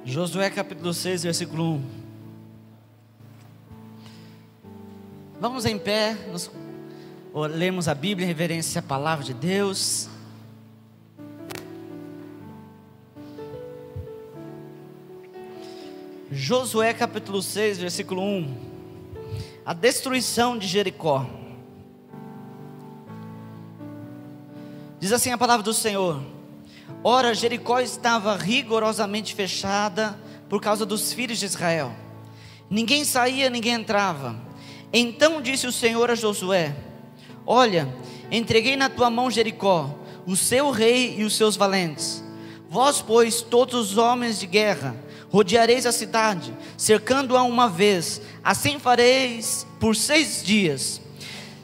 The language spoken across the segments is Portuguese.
Josué capítulo 6, versículo 1. Vamos em pé, lemos a Bíblia em reverência à palavra de Deus. Josué capítulo 6, versículo 1. A destruição de Jericó. Diz assim a palavra do Senhor: Ora, Jericó estava rigorosamente fechada por causa dos filhos de Israel. Ninguém saía, ninguém entrava. Então disse o Senhor a Josué: Olha, entreguei na tua mão Jericó, o seu rei e os seus valentes. Vós, pois, todos os homens de guerra, rodeareis a cidade, cercando-a uma vez. Assim fareis por 6 dias.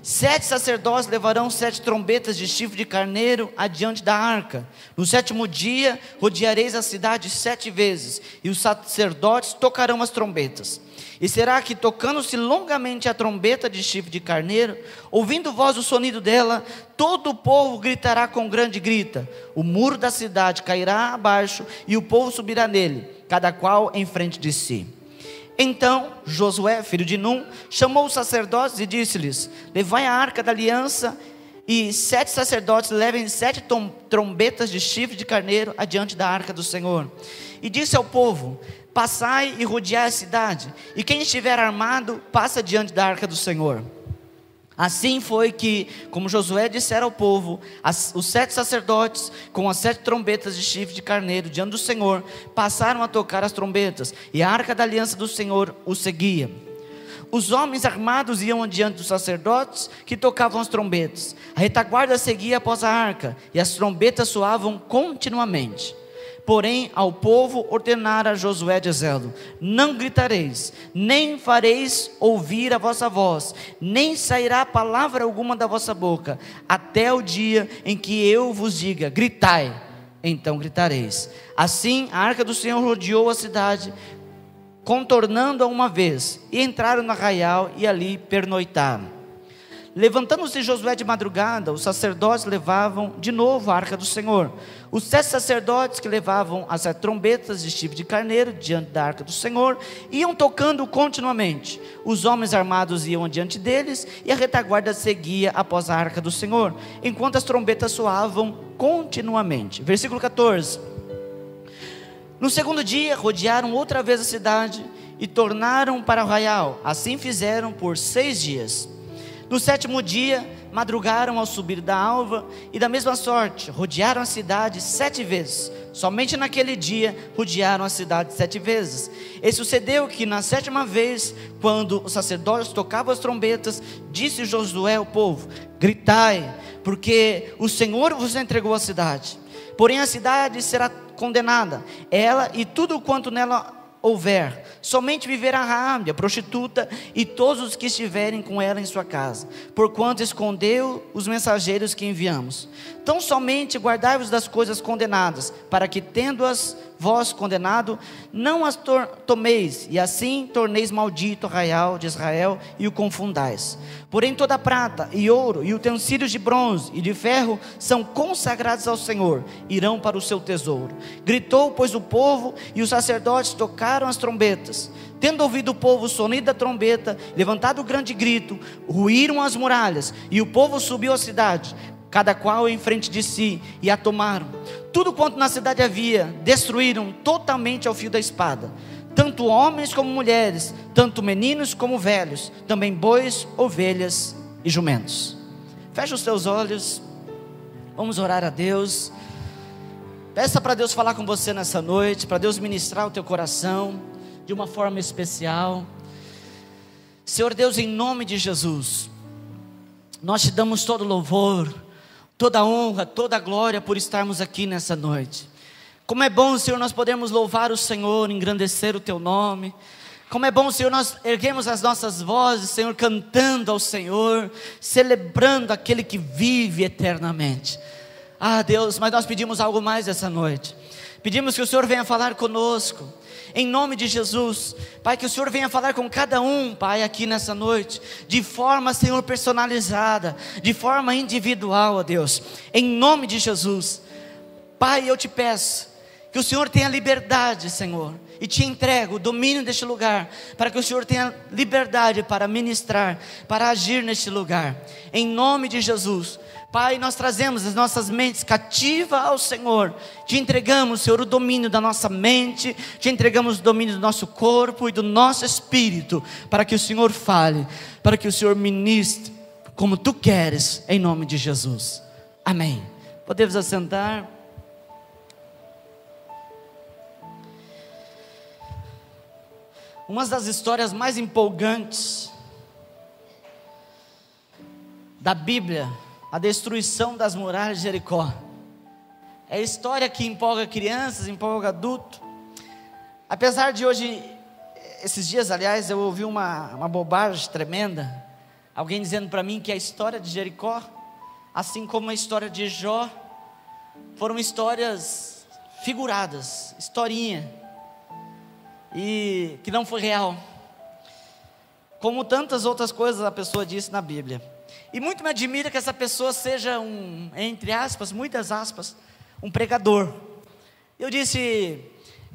7 sacerdotes levarão 7 trombetas de chifre de carneiro adiante da arca. No 7º dia, rodeareis a cidade 7 vezes, e os sacerdotes tocarão as trombetas. E será que, tocando-se longamente a trombeta de chifre de carneiro, ouvindo vós o sonido dela, todo o povo gritará com grande grita. O muro da cidade cairá abaixo, e o povo subirá nele, cada qual em frente de si. Então Josué, filho de Num, chamou os sacerdotes e disse-lhes: Levai a arca da aliança, e 7 sacerdotes levem 7 trombetas de chifre de carneiro adiante da arca do Senhor. E disse ao povo: Passai e rodeai a cidade, e quem estiver armado, passa diante da arca do Senhor. Assim foi que, como Josué dissera ao povo, os 7 sacerdotes, com as 7 trombetas de chifre de carneiro diante do Senhor, passaram a tocar as trombetas, e a arca da aliança do Senhor os seguia. Os homens armados iam adiante dos sacerdotes, que tocavam as trombetas. A retaguarda seguia após a arca, e as trombetas soavam continuamente. Porém, ao povo ordenara Josué, dizendo: Não gritareis, nem fareis ouvir a vossa voz, nem sairá palavra alguma da vossa boca, até o dia em que eu vos diga: gritai, então gritareis. Assim a arca do Senhor rodeou a cidade, contornando-a uma vez, e entraram no arraial e ali pernoitaram. Levantando-se Josué de madrugada, os sacerdotes levavam de novo a arca do Senhor. Os 7 sacerdotes que levavam as 7 trombetas de chifre de carneiro diante da arca do Senhor iam tocando continuamente. Os homens armados iam diante deles, e a retaguarda seguia após a arca do Senhor, enquanto as trombetas soavam continuamente. Versículo 14. No 2º dia, rodearam outra vez a cidade e tornaram para o arraial. Assim fizeram por 6 dias. No 7º dia, madrugaram ao subir da alva, e da mesma sorte, rodearam a cidade 7 vezes. Somente naquele dia, rodearam a cidade 7 vezes. E sucedeu que na 7ª vez, quando os sacerdotes tocavam as trombetas, disse Josué ao povo: Gritai, porque o Senhor vos entregou a cidade. Porém a cidade será condenada, ela e tudo quanto nela houver. Somente viverá Raabe, a prostituta, e todos os que estiverem com ela em sua casa, porquanto escondeu os mensageiros que enviamos. Tão somente guardai-vos das coisas condenadas, para que, tendo-as vós condenado, não as tomeis, e assim torneis maldito o arraial de Israel e o confundais. Porém toda a prata e ouro e utensílios de bronze e de ferro são consagrados ao Senhor, irão para o seu tesouro. Gritou, pois, o povo, e os sacerdotes tocaram as trombetas. Tendo ouvido o povo o sonido da trombeta, levantado o grande grito, ruíram as muralhas, e o povo subiu à cidade, cada qual em frente de si, e a tomaram. Tudo quanto na cidade havia, destruíram totalmente ao fio da espada, tanto homens como mulheres, tanto meninos como velhos, também bois, ovelhas e jumentos. Feche os teus olhos, vamos orar a Deus. Peça para Deus falar com você nessa noite, para Deus ministrar o teu coração de uma forma especial. Senhor Deus, em nome de Jesus, nós te damos todo louvor, toda honra, toda glória por estarmos aqui nessa noite. Como é bom, Senhor, nós podemos louvar o Senhor, engrandecer o teu nome. Como é bom, Senhor, nós erguemos as nossas vozes, Senhor, cantando ao Senhor, celebrando aquele que vive eternamente. Ah, Deus, mas nós pedimos algo mais essa noite. Pedimos que o Senhor venha falar conosco, em nome de Jesus. Pai, que o Senhor venha falar com cada um, Pai, aqui nessa noite, de forma, Senhor, personalizada, de forma individual, ó Deus, em nome de Jesus. Pai, eu te peço Que o Senhor tenha liberdade, Senhor, e te entrego o domínio deste lugar, para que o Senhor tenha liberdade para ministrar, para agir neste lugar, em nome de Jesus. Pai, nós trazemos as nossas mentes cativas ao Senhor, te entregamos, Senhor, o domínio da nossa mente, te entregamos o domínio do nosso corpo e do nosso espírito, para que o Senhor fale, para que o Senhor ministre, como Tu queres, em nome de Jesus, amém. Podemos assentar. Uma das histórias mais empolgantes da Bíblia, a destruição das muralhas de Jericó. É a história que empolga crianças, empolga adultos. Apesar de hoje, esses dias, aliás, eu ouvi uma bobagem tremenda. Alguém dizendo para mim que a história de Jericó, assim como a história de Jó, foram histórias figuradas, historinha, e que não foi real. Como tantas outras coisas a pessoa disse na Bíblia. E muito me admira que essa pessoa seja entre aspas, muitas aspas, um pregador. Eu disse,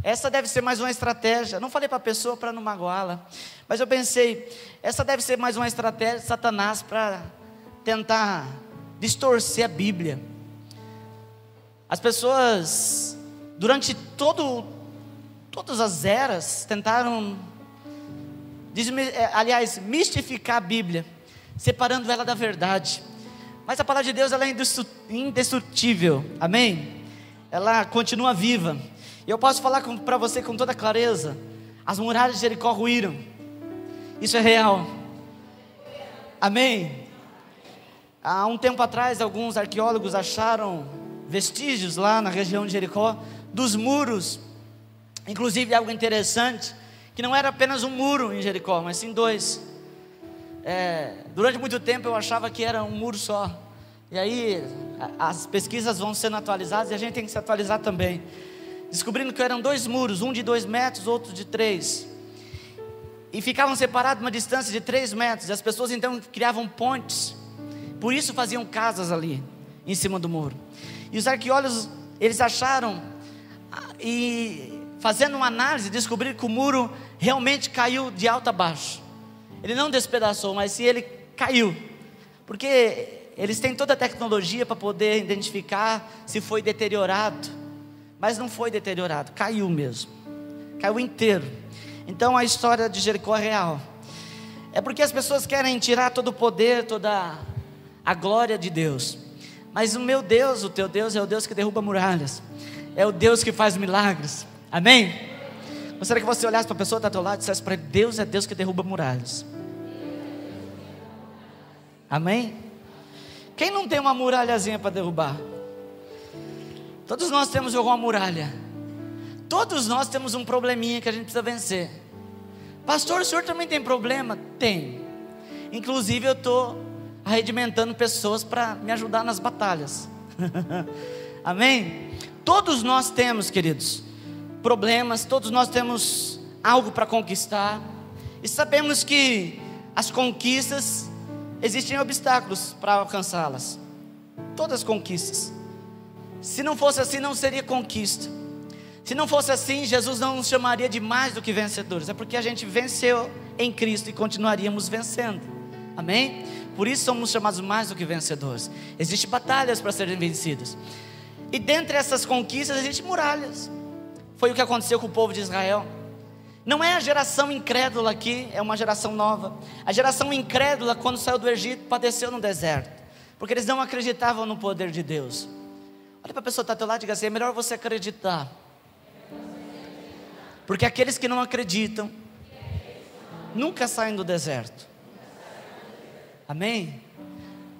essa deve ser mais uma estratégia. Não falei para a pessoa para não magoá-la, mas eu pensei, essa deve ser mais uma estratégia de Satanás para tentar distorcer a Bíblia. As pessoas, durante todas as eras, tentaram, mistificar a Bíblia, separando ela da verdade. Mas a palavra de Deus, ela é indestrutível, amém? Ela continua viva. E eu posso falar para você com toda clareza: as muralhas de Jericó ruíram. Isso é real, amém? Há um tempo atrás, alguns arqueólogos acharam vestígios lá na região de Jericó, dos muros. Inclusive algo interessante, que não era apenas um muro em Jericó, mas sim dois. Durante muito tempo eu achava que era um muro só. E aí as pesquisas vão sendo atualizadas e a gente tem que se atualizar também, descobrindo que eram dois muros, um de 2 metros, outro de 3, e ficavam separados uma distância de 3 metros. E as pessoas então criavam pontes, por isso faziam casas ali em cima do muro. E os arqueólogos, eles acharam, e fazendo uma análise, descobriram que o muro realmente caiu de alto a baixo. Ele não despedaçou, mas sim ele caiu, porque eles têm toda a tecnologia para poder identificar se foi deteriorado, mas não foi deteriorado, caiu mesmo, caiu inteiro. Então a história de Jericó é real. É porque as pessoas querem tirar todo o poder, toda a glória de Deus. Mas o meu Deus, o teu Deus, é o Deus que derruba muralhas, é o Deus que faz milagres, amém? Gostaria que você olhasse para a pessoa que está ao teu lado e dissesse para ele: Deus é Deus que derruba muralhas, amém? Quem não tem uma muralhazinha para derrubar? Todos nós temos alguma muralha. Todos nós temos um probleminha que a gente precisa vencer. Pastor, o senhor também tem problema? Tem. Inclusive eu estou arregimentando pessoas para me ajudar nas batalhas. Amém? Todos nós temos, queridos, problemas. Todos nós temos algo para conquistar. E sabemos que as conquistas, existem obstáculos para alcançá-las. Todas as conquistas. Se não fosse assim, não seria conquista. Se não fosse assim, Jesus não nos chamaria de mais do que vencedores. É porque a gente venceu em Cristo e continuaríamos vencendo, amém? Por isso somos chamados mais do que vencedores. Existem batalhas para serem vencidas, e dentre essas conquistas existem muralhas. Foi o que aconteceu com o povo de Israel. Não é a geração incrédula aqui, é uma geração nova. A geração incrédula, quando saiu do Egito, padeceu no deserto, porque eles não acreditavam no poder de Deus. Olha para a pessoa que está ao teu lado e diga assim: é melhor você acreditar, porque aqueles que não acreditam nunca saem do deserto, amém?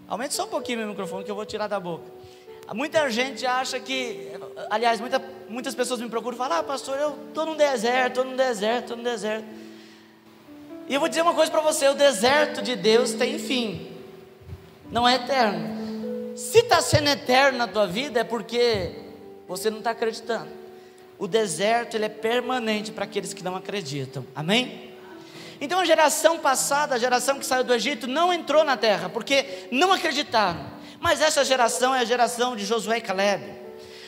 Aumente só um pouquinho meu microfone que eu vou tirar da boca. Muita gente acha que, aliás, muitas pessoas me procuram e falam: ah, pastor, eu estou no deserto, estou no deserto, estou no deserto. E eu vou dizer uma coisa para você: o deserto de Deus tem fim, não é eterno. Se está sendo eterno na tua vida, é porque você não está acreditando. O deserto, ele é permanente para aqueles que não acreditam, amém? Então a geração passada, a geração que saiu do Egito, não entrou na terra, porque não acreditaram. Mas essa geração é a geração de Josué e Caleb.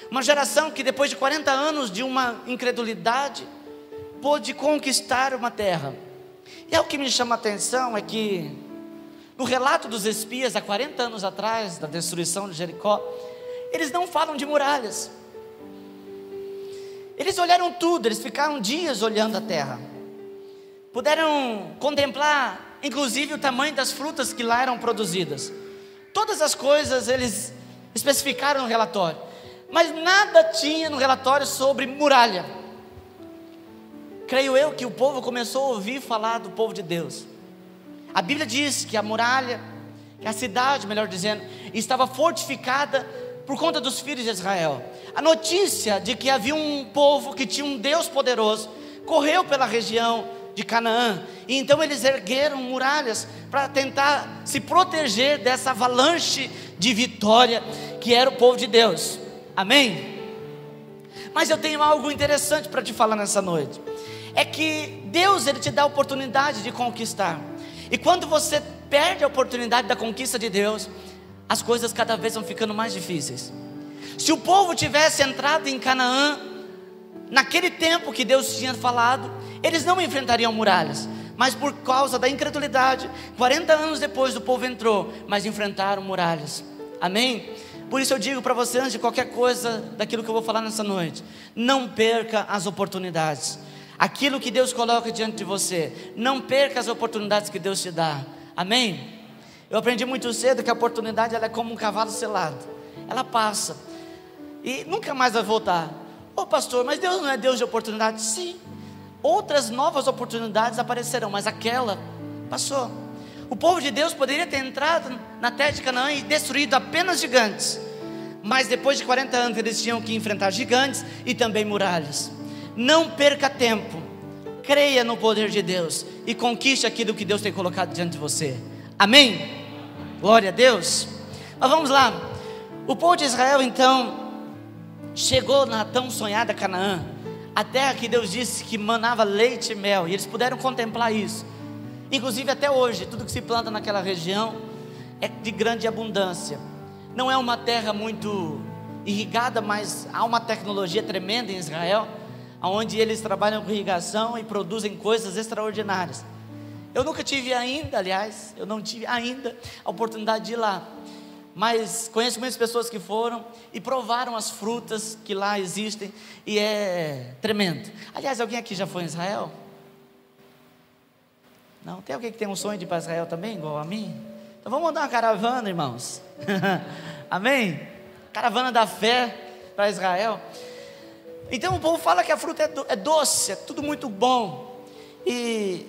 Uma geração que depois de 40 anos de uma incredulidade, pôde conquistar uma terra. E o que me chama a atenção é que no relato dos espias há 40 anos atrás, da destruição de Jericó, eles não falam de muralhas. Eles olharam tudo, eles ficaram dias olhando a terra. Puderam contemplar, inclusive, o tamanho das frutas que lá eram produzidas. Todas as coisas eles especificaram no relatório, mas nada tinha no relatório sobre muralha. Creio eu que o povo começou a ouvir falar do povo de Deus. A Bíblia diz que a muralha, que a cidade, melhor dizendo, estava fortificada por conta dos filhos de Israel. A notícia de que havia um povo que tinha um Deus poderoso correu pela região de Canaã, e então eles ergueram muralhas para tentar se proteger dessa avalanche de vitória que era o povo de Deus. Amém? Mas eu tenho algo interessante para te falar nessa noite. É que Deus, Ele te dá a oportunidade de conquistar. E quando você perde a oportunidade da conquista de Deus, as coisas cada vez vão ficando mais difíceis. Se o povo tivesse entrado em Canaã naquele tempo que Deus tinha falado, eles não enfrentariam muralhas. Mas por causa da incredulidade, 40 anos depois o povo entrou, mas enfrentaram muralhas. Amém? Por isso eu digo para você, antes de qualquer coisa daquilo que eu vou falar nessa noite, não perca as oportunidades. Aquilo que Deus coloca diante de você, não perca as oportunidades que Deus te dá. Amém? Eu aprendi muito cedo que a oportunidade ela é como um cavalo selado. Ela passa e nunca mais vai voltar. Ô pastor, mas Deus não é Deus de oportunidade? Sim, outras novas oportunidades aparecerão, mas aquela passou. O povo de Deus poderia ter entrado na terra de Canaã e destruído apenas gigantes, mas depois de 40 anos eles tinham que enfrentar gigantes e também muralhas. Não perca tempo, creia no poder de Deus e conquiste aquilo que Deus tem colocado diante de você. Amém? Glória a Deus. Mas vamos lá. O povo de Israel então chegou na tão sonhada Canaã, a terra que Deus disse que manava leite e mel, e eles puderam contemplar isso. Inclusive até hoje, tudo que se planta naquela região é de grande abundância. Não é uma terra muito irrigada, mas há uma tecnologia tremenda em Israel, onde eles trabalham com irrigação e produzem coisas extraordinárias. Eu nunca tive ainda, aliás, eu não tive ainda a oportunidade de ir lá, mas conheço muitas pessoas que foram e provaram as frutas que lá existem, e é tremendo. Aliás, alguém aqui já foi em Israel? Não? Tem alguém que tem um sonho de ir para Israel também, igual a mim? Então vamos mandar uma caravana, irmãos. Amém? Caravana da fé para Israel. Então o povo fala que a fruta é doce, é tudo muito bom, e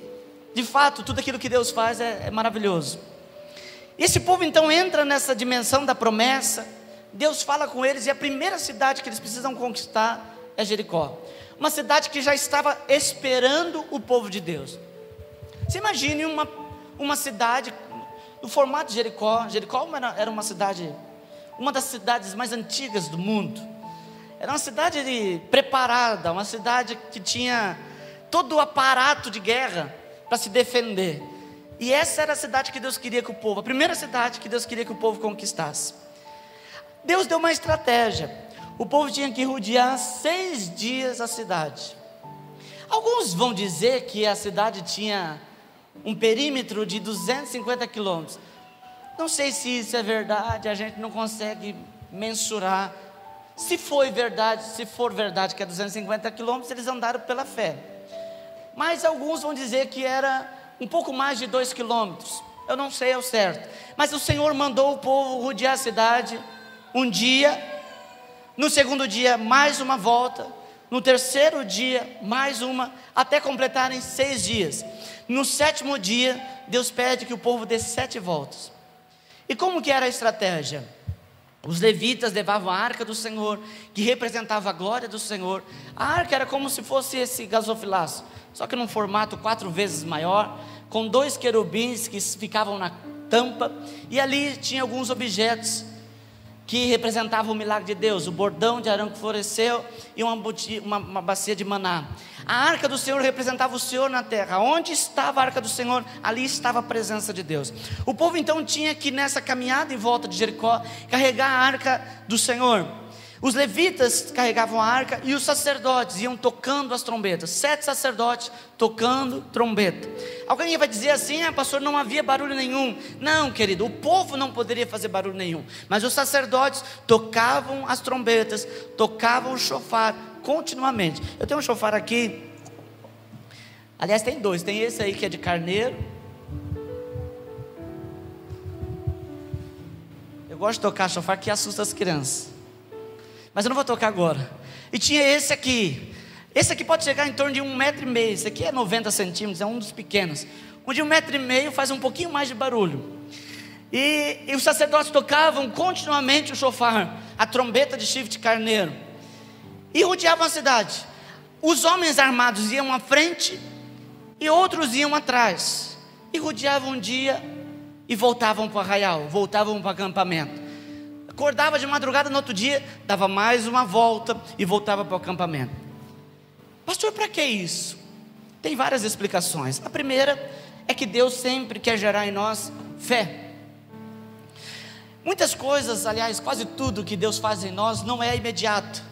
de fato tudo aquilo que Deus faz é maravilhoso. Esse povo então entra nessa dimensão da promessa. Deus fala com eles, e a primeira cidade que eles precisam conquistar é Jericó, uma cidade que já estava esperando o povo de Deus. Você imagine uma cidade no formato de Jericó. Jericó era uma cidade, uma das cidades mais antigas do mundo. Era uma cidade preparada, uma cidade que tinha todo o aparato de guerra para se defender. E essa era a cidade que Deus queria que o povo, a primeira cidade que Deus queria que o povo conquistasse. Deus deu uma estratégia. O povo tinha que rodear 6 dias a cidade. Alguns vão dizer que a cidade tinha um perímetro de 250 quilômetros. Não sei se isso é verdade, a gente não consegue mensurar. Se for verdade que é 250 quilômetros, eles andaram pela fé. Mas alguns vão dizer que era um pouco mais de 2 quilômetros. Eu não sei ao certo. Mas o Senhor mandou o povo rodear a cidade um dia. No segundo dia, mais uma volta. No terceiro dia, mais uma, até completarem 6 dias. No 7º dia, Deus pede que o povo dê 7 voltas. E como que era a estratégia? Os levitas levavam a arca do Senhor, que representava a glória do Senhor. A arca era como se fosse esse gasofilaço, só que num formato 4 vezes maior, com 2 querubins que ficavam na tampa, e ali tinha alguns objetos que representavam o milagre de Deus, o bordão de Arão que floresceu e uma bacia de maná. A arca do Senhor representava o Senhor na terra. Onde estava a arca do Senhor, ali estava a presença de Deus. O povo então tinha que, nessa caminhada em volta de Jericó, carregar a arca do Senhor. Os levitas carregavam a arca e os sacerdotes iam tocando as trombetas. 7 sacerdotes tocando trombeta. Alguém vai dizer assim: pastor, não havia barulho nenhum. Não, querido, o povo não poderia fazer barulho nenhum, mas os sacerdotes tocavam as trombetas, tocavam o chofar continuamente. Eu tenho um chofar aqui. Aliás, tem 2, tem esse aí que é de carneiro. Eu gosto de tocar chofar que assusta as crianças, mas eu não vou tocar agora. E tinha esse aqui. Esse aqui pode chegar em torno de 1,5 m. Esse aqui é 90 centímetros, é um dos pequenos. Um de 1,5 m faz um pouquinho mais de barulho. E os sacerdotes tocavam continuamente o chofar, a trombeta de chifre de carneiro, e rodeavam a cidade. Os homens armados iam à frente e outros iam atrás, e rodeavam um dia e voltavam para o arraial, voltavam para o acampamento. Acordava de madrugada no outro dia, dava mais uma volta e voltava para o acampamento. Pastor, para que isso? Tem várias explicações. A primeira é que Deus sempre quer gerar em nós fé. Muitas coisas, aliás, quase tudo que Deus faz em nós não é imediato,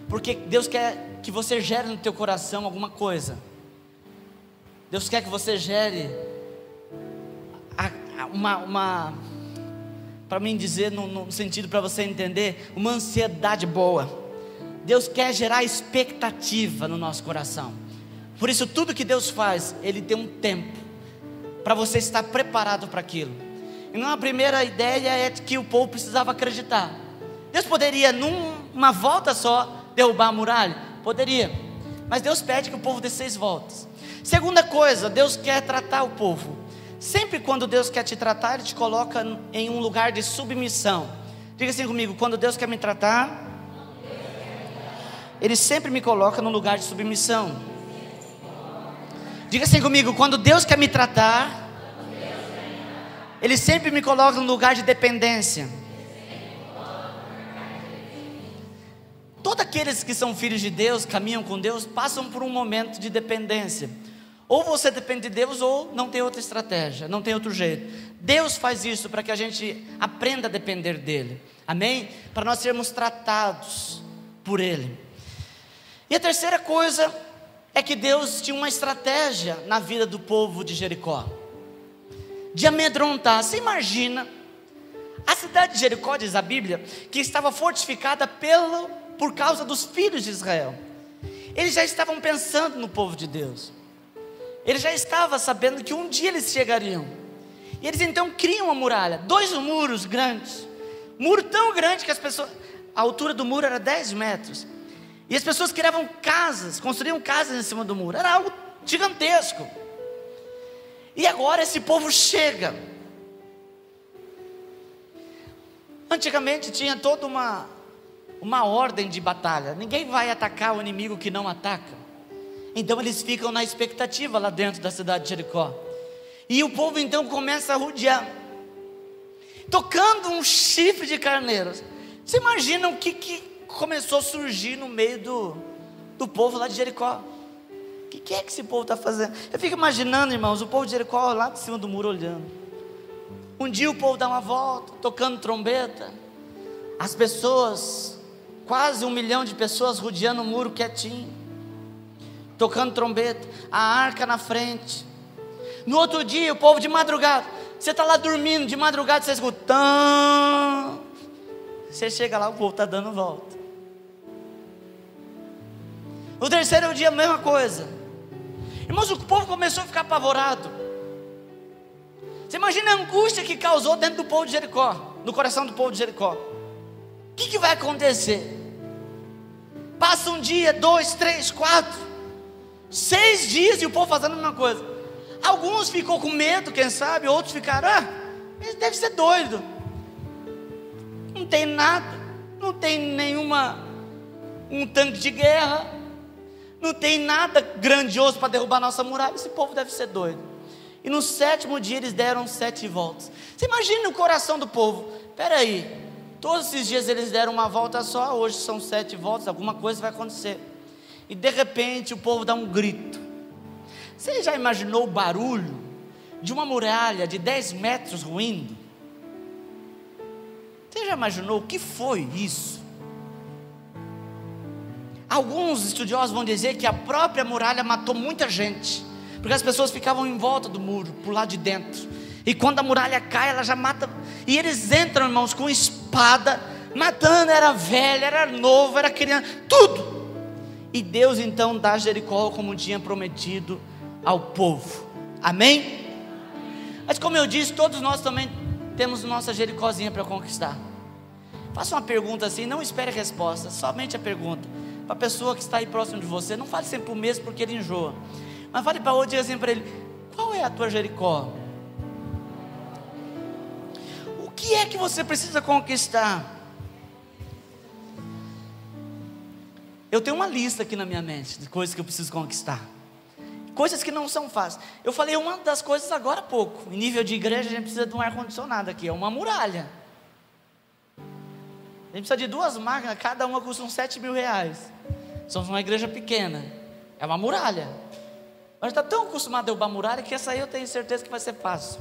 porque Deus quer que você gere no teu coração alguma coisa. Deus quer que você gere para mim dizer, no sentido para você entender, uma ansiedade boa. Deus quer gerar expectativa no nosso coração. Por isso tudo que Deus faz, Ele tem um tempo para você estar preparado para aquilo. Então a primeira ideia é que o povo precisava acreditar. Deus poderia numa volta só derrubar a muralha? Poderia, mas Deus pede que o povo dê 6 voltas. Segunda coisa, Deus quer tratar o povo. Sempre quando Deus quer te tratar, Ele te coloca em um lugar de submissão. Diga assim comigo: quando Deus quer me tratar, Ele sempre me coloca num lugar de submissão. Diga assim comigo: quando Deus quer me tratar, Ele sempre me coloca num lugar de dependência. Todos aqueles que são filhos de Deus, caminham com Deus, passam por um momento de dependência. Ou você depende de Deus, ou não tem outra estratégia, não tem outro jeito. Deus faz isso para que a gente aprenda a depender dEle, amém? Para nós sermos tratados por Ele. E a terceira coisa é que Deus tinha uma estratégia na vida do povo de Jericó, de amedrontar. Você imagina, a cidade de Jericó, diz a Bíblia, que estava fortificada por causa dos filhos de Israel. Eles já estavam pensando no povo de Deus. Eles já estavam sabendo que um dia eles chegariam. E eles então criam uma muralha, 2 muros grandes. Muro tão grande que a altura do muro era 10 metros. E as pessoas criavam casas, construíam casas em cima do muro. Era algo gigantesco. E agora esse povo chega. Antigamente tinha toda uma ordem de batalha. Ninguém vai atacar o inimigo que não ataca. Então eles ficam na expectativa lá dentro da cidade de Jericó. E o povo então começa a rodear, tocando um chifre de carneiros. Você imagina o que começou a surgir no meio do povo lá de Jericó? O que é que esse povo está fazendo? Eu fico imaginando, irmãos, o povo de Jericó lá de cima do muro olhando. Um dia o povo dá uma volta, tocando trombeta. As pessoas, quase 1 milhão de pessoas rodeando o muro quietinho, tocando trombeta, a arca na frente. No outro dia, o povo de madrugada, você está lá dormindo, de madrugada você escuta, tão. Você chega lá, o povo está dando volta. No terceiro dia, a mesma coisa. Irmãos, o povo começou a ficar apavorado. Você imagina a angústia que causou dentro do povo de Jericó, no coração do povo de Jericó. O que vai acontecer? Passa um dia, 2, 3, 4, 6 dias e o povo fazendo a mesma coisa. Alguns ficou com medo, quem sabe, outros ficaram, ele deve ser doido. Não tem nada, não tem um tanque de guerra, não tem nada grandioso para derrubar nossa muralha, esse povo deve ser doido. E no 7º dia eles deram 7 voltas. Você imagina o coração do povo, peraí, todos esses dias eles deram uma volta só, hoje são 7 voltas, alguma coisa vai acontecer. E de repente o povo dá um grito. Você já imaginou o barulho de uma muralha de 10 metros ruindo? Você já imaginou o que foi isso? Alguns estudiosos vão dizer que a própria muralha matou muita gente, porque as pessoas ficavam em volta do muro, por lá de dentro. E quando a muralha cai, ela já mata. E eles entram, irmãos, com espada, matando. Era velho, era novo, era criança, tudo. E Deus então dá Jericó como tinha prometido ao povo. Amém? Mas como eu disse, todos nós também temos nossa Jericózinha para conquistar. Faça uma pergunta assim, não espere a resposta, somente a pergunta. Para a pessoa que está aí próximo de você, não fale sempre o mesmo porque ele enjoa. Mas fale para outro, diga assim para ele: qual é a tua Jericó? O que é que você precisa conquistar? Eu tenho uma lista aqui na minha mente de coisas que eu preciso conquistar. Coisas que não são fáceis. Eu falei uma das coisas agora há pouco. Em nível de igreja, a gente precisa de um ar-condicionado aqui, é uma muralha. A gente precisa de 2 máquinas, cada uma custa uns 7 mil reais. Somos uma igreja pequena, é uma muralha. A gente está tão acostumado a derrubar muralha que essa aí eu tenho certeza que vai ser fácil.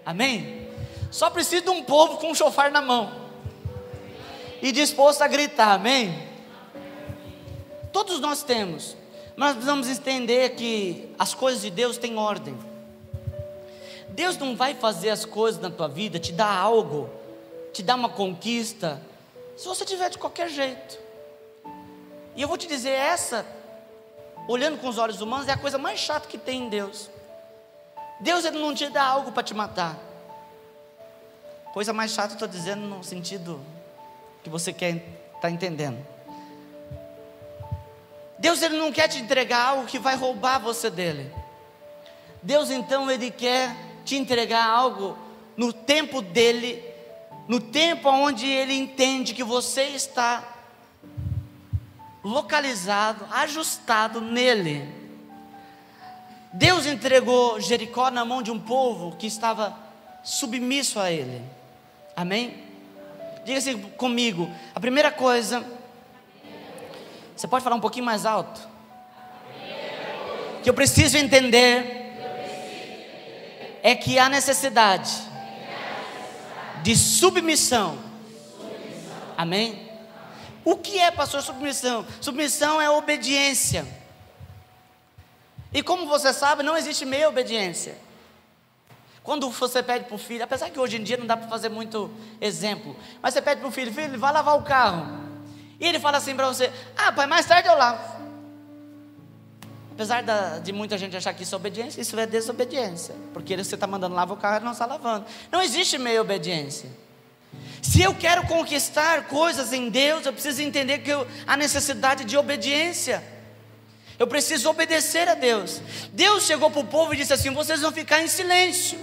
Amém? Só precisa de um povo com um chofar na mão e disposto a gritar, amém? Todos nós temos, mas precisamos entender que as coisas de Deus têm ordem. Deus não vai fazer as coisas na tua vida, te dar algo, te dar uma conquista, se você tiver de qualquer jeito. E eu vou te dizer, essa, olhando com os olhos humanos, é a coisa mais chata que tem em Deus. Deus, ele não te dá algo para te matar. Coisa mais chata, eu estou dizendo no sentido que você quer estar entendendo. Deus, ele não quer te entregar algo que vai roubar você dele. Deus então, ele quer te entregar algo no tempo dele, no tempo onde ele entende que você está localizado, ajustado nele. Deus entregou Jericó na mão de um povo que estava submisso a ele. Amém? Diga assim comigo, a primeira coisa, você pode falar um pouquinho mais alto? Que eu preciso entender é que há necessidade de submissão. Amém? O que é, pastor, submissão? Submissão é obediência. E como você sabe, não existe meia obediência. Quando você pede para o filho, apesar que hoje em dia não dá para fazer muito exemplo, mas você pede para o filho, filho, vai lavar o carro. E ele fala assim para você: ah, pai, mais tarde eu lavo. Apesar de muita gente achar que isso é obediência, isso é desobediência, porque você está mandando lavar o carro, ele não está lavando. Não existe meia obediência. Se eu quero conquistar coisas em Deus, eu preciso entender que há necessidade de obediência. Eu preciso obedecer a Deus. Deus chegou para o povo e disse assim: vocês vão ficar em silêncio.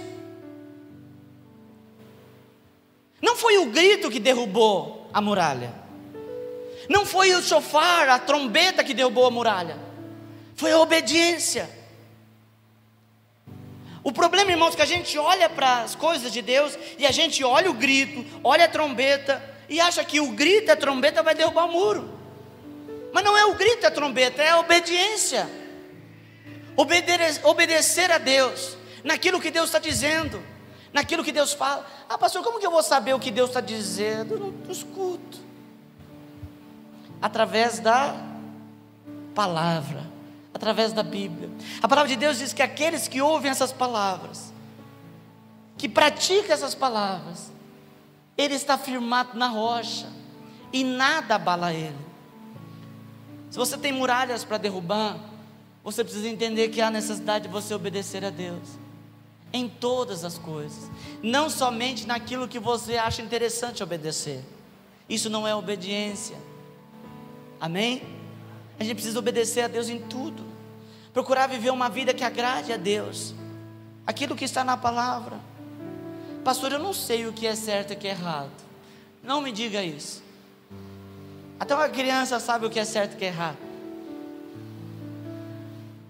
Não foi o grito que derrubou a muralha. Não foi o chofar, a trombeta que derrubou a muralha. Foi a obediência. O problema, irmãos, é que a gente olha para as coisas de Deus e a gente olha o grito, olha a trombeta e acha que o grito e a trombeta vai derrubar o muro. Mas não é o grito e a trombeta, é a obediência. Obedecer a Deus naquilo que Deus está dizendo, naquilo que Deus fala. Ah, pastor, como que eu vou saber o que Deus está dizendo? Eu não escuto. Através da palavra, através da Bíblia. A palavra de Deus diz que aqueles que ouvem essas palavras, que praticam essas palavras, ele está firmado na rocha e nada abala ele. Se você tem muralhas para derrubar, você precisa entender que há necessidade de você obedecer a Deus em todas as coisas, não somente naquilo que você acha interessante obedecer. Isso não é obediência. Amém? A gente precisa obedecer a Deus em tudo, procurar viver uma vida que agrade a Deus, aquilo que está na palavra. Pastor, eu não sei o que é certo e o que é errado. Não me diga isso. Até uma criança sabe o que é certo e o que é errado.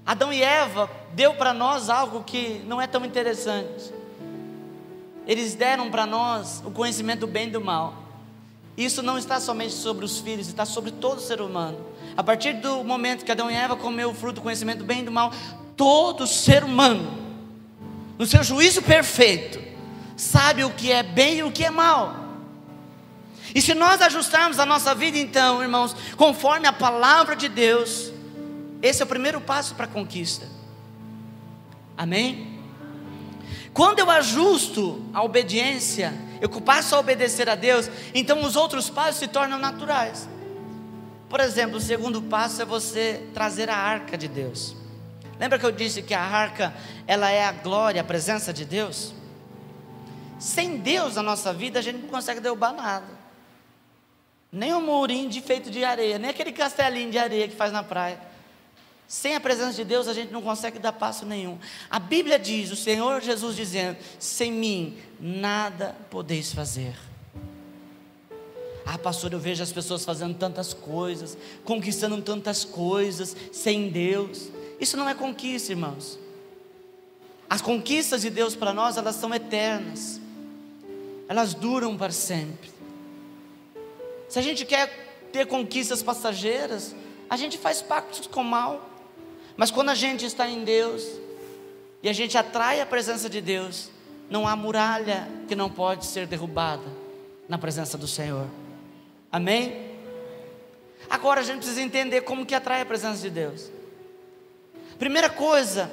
Adão e Eva deu para nós algo que não é tão interessante. Eles deram para nós o conhecimento do bem e do mal. Isso não está somente sobre os filhos, está sobre todo ser humano. A partir do momento que Adão e Eva comeu o fruto do conhecimento do bem e do mal, todo ser humano, no seu juízo perfeito, sabe o que é bem e o que é mal. E se nós ajustarmos a nossa vida, então, irmãos, conforme a palavra de Deus, esse é o primeiro passo para a conquista. Amém? Quando eu ajusto a obediência, eu passo a obedecer a Deus, então os outros passos se tornam naturais. Por exemplo, o segundo passo é você trazer a arca de Deus. Lembra que eu disse que a arca, ela é a glória, a presença de Deus? Sem Deus na nossa vida, a gente não consegue derrubar nada. Nem um murinho feito de areia, nem aquele castelinho de areia que faz na praia. Sem a presença de Deus, a gente não consegue dar passo nenhum. A Bíblia diz, o Senhor Jesus dizendo: sem mim, nada podeis fazer. Ah, pastor, eu vejo as pessoas fazendo tantas coisas, conquistando tantas coisas, sem Deus. Isso não é conquista, irmãos. As conquistas de Deus para nós, elas são eternas. Elas duram para sempre. Se a gente quer ter conquistas passageiras, a gente faz pactos com o mal. Mas quando a gente está em Deus, e a gente atrai a presença de Deus, não há muralha que não pode ser derrubada na presença do Senhor. Amém? Agora a gente precisa entender como que atrai a presença de Deus. Primeira coisa,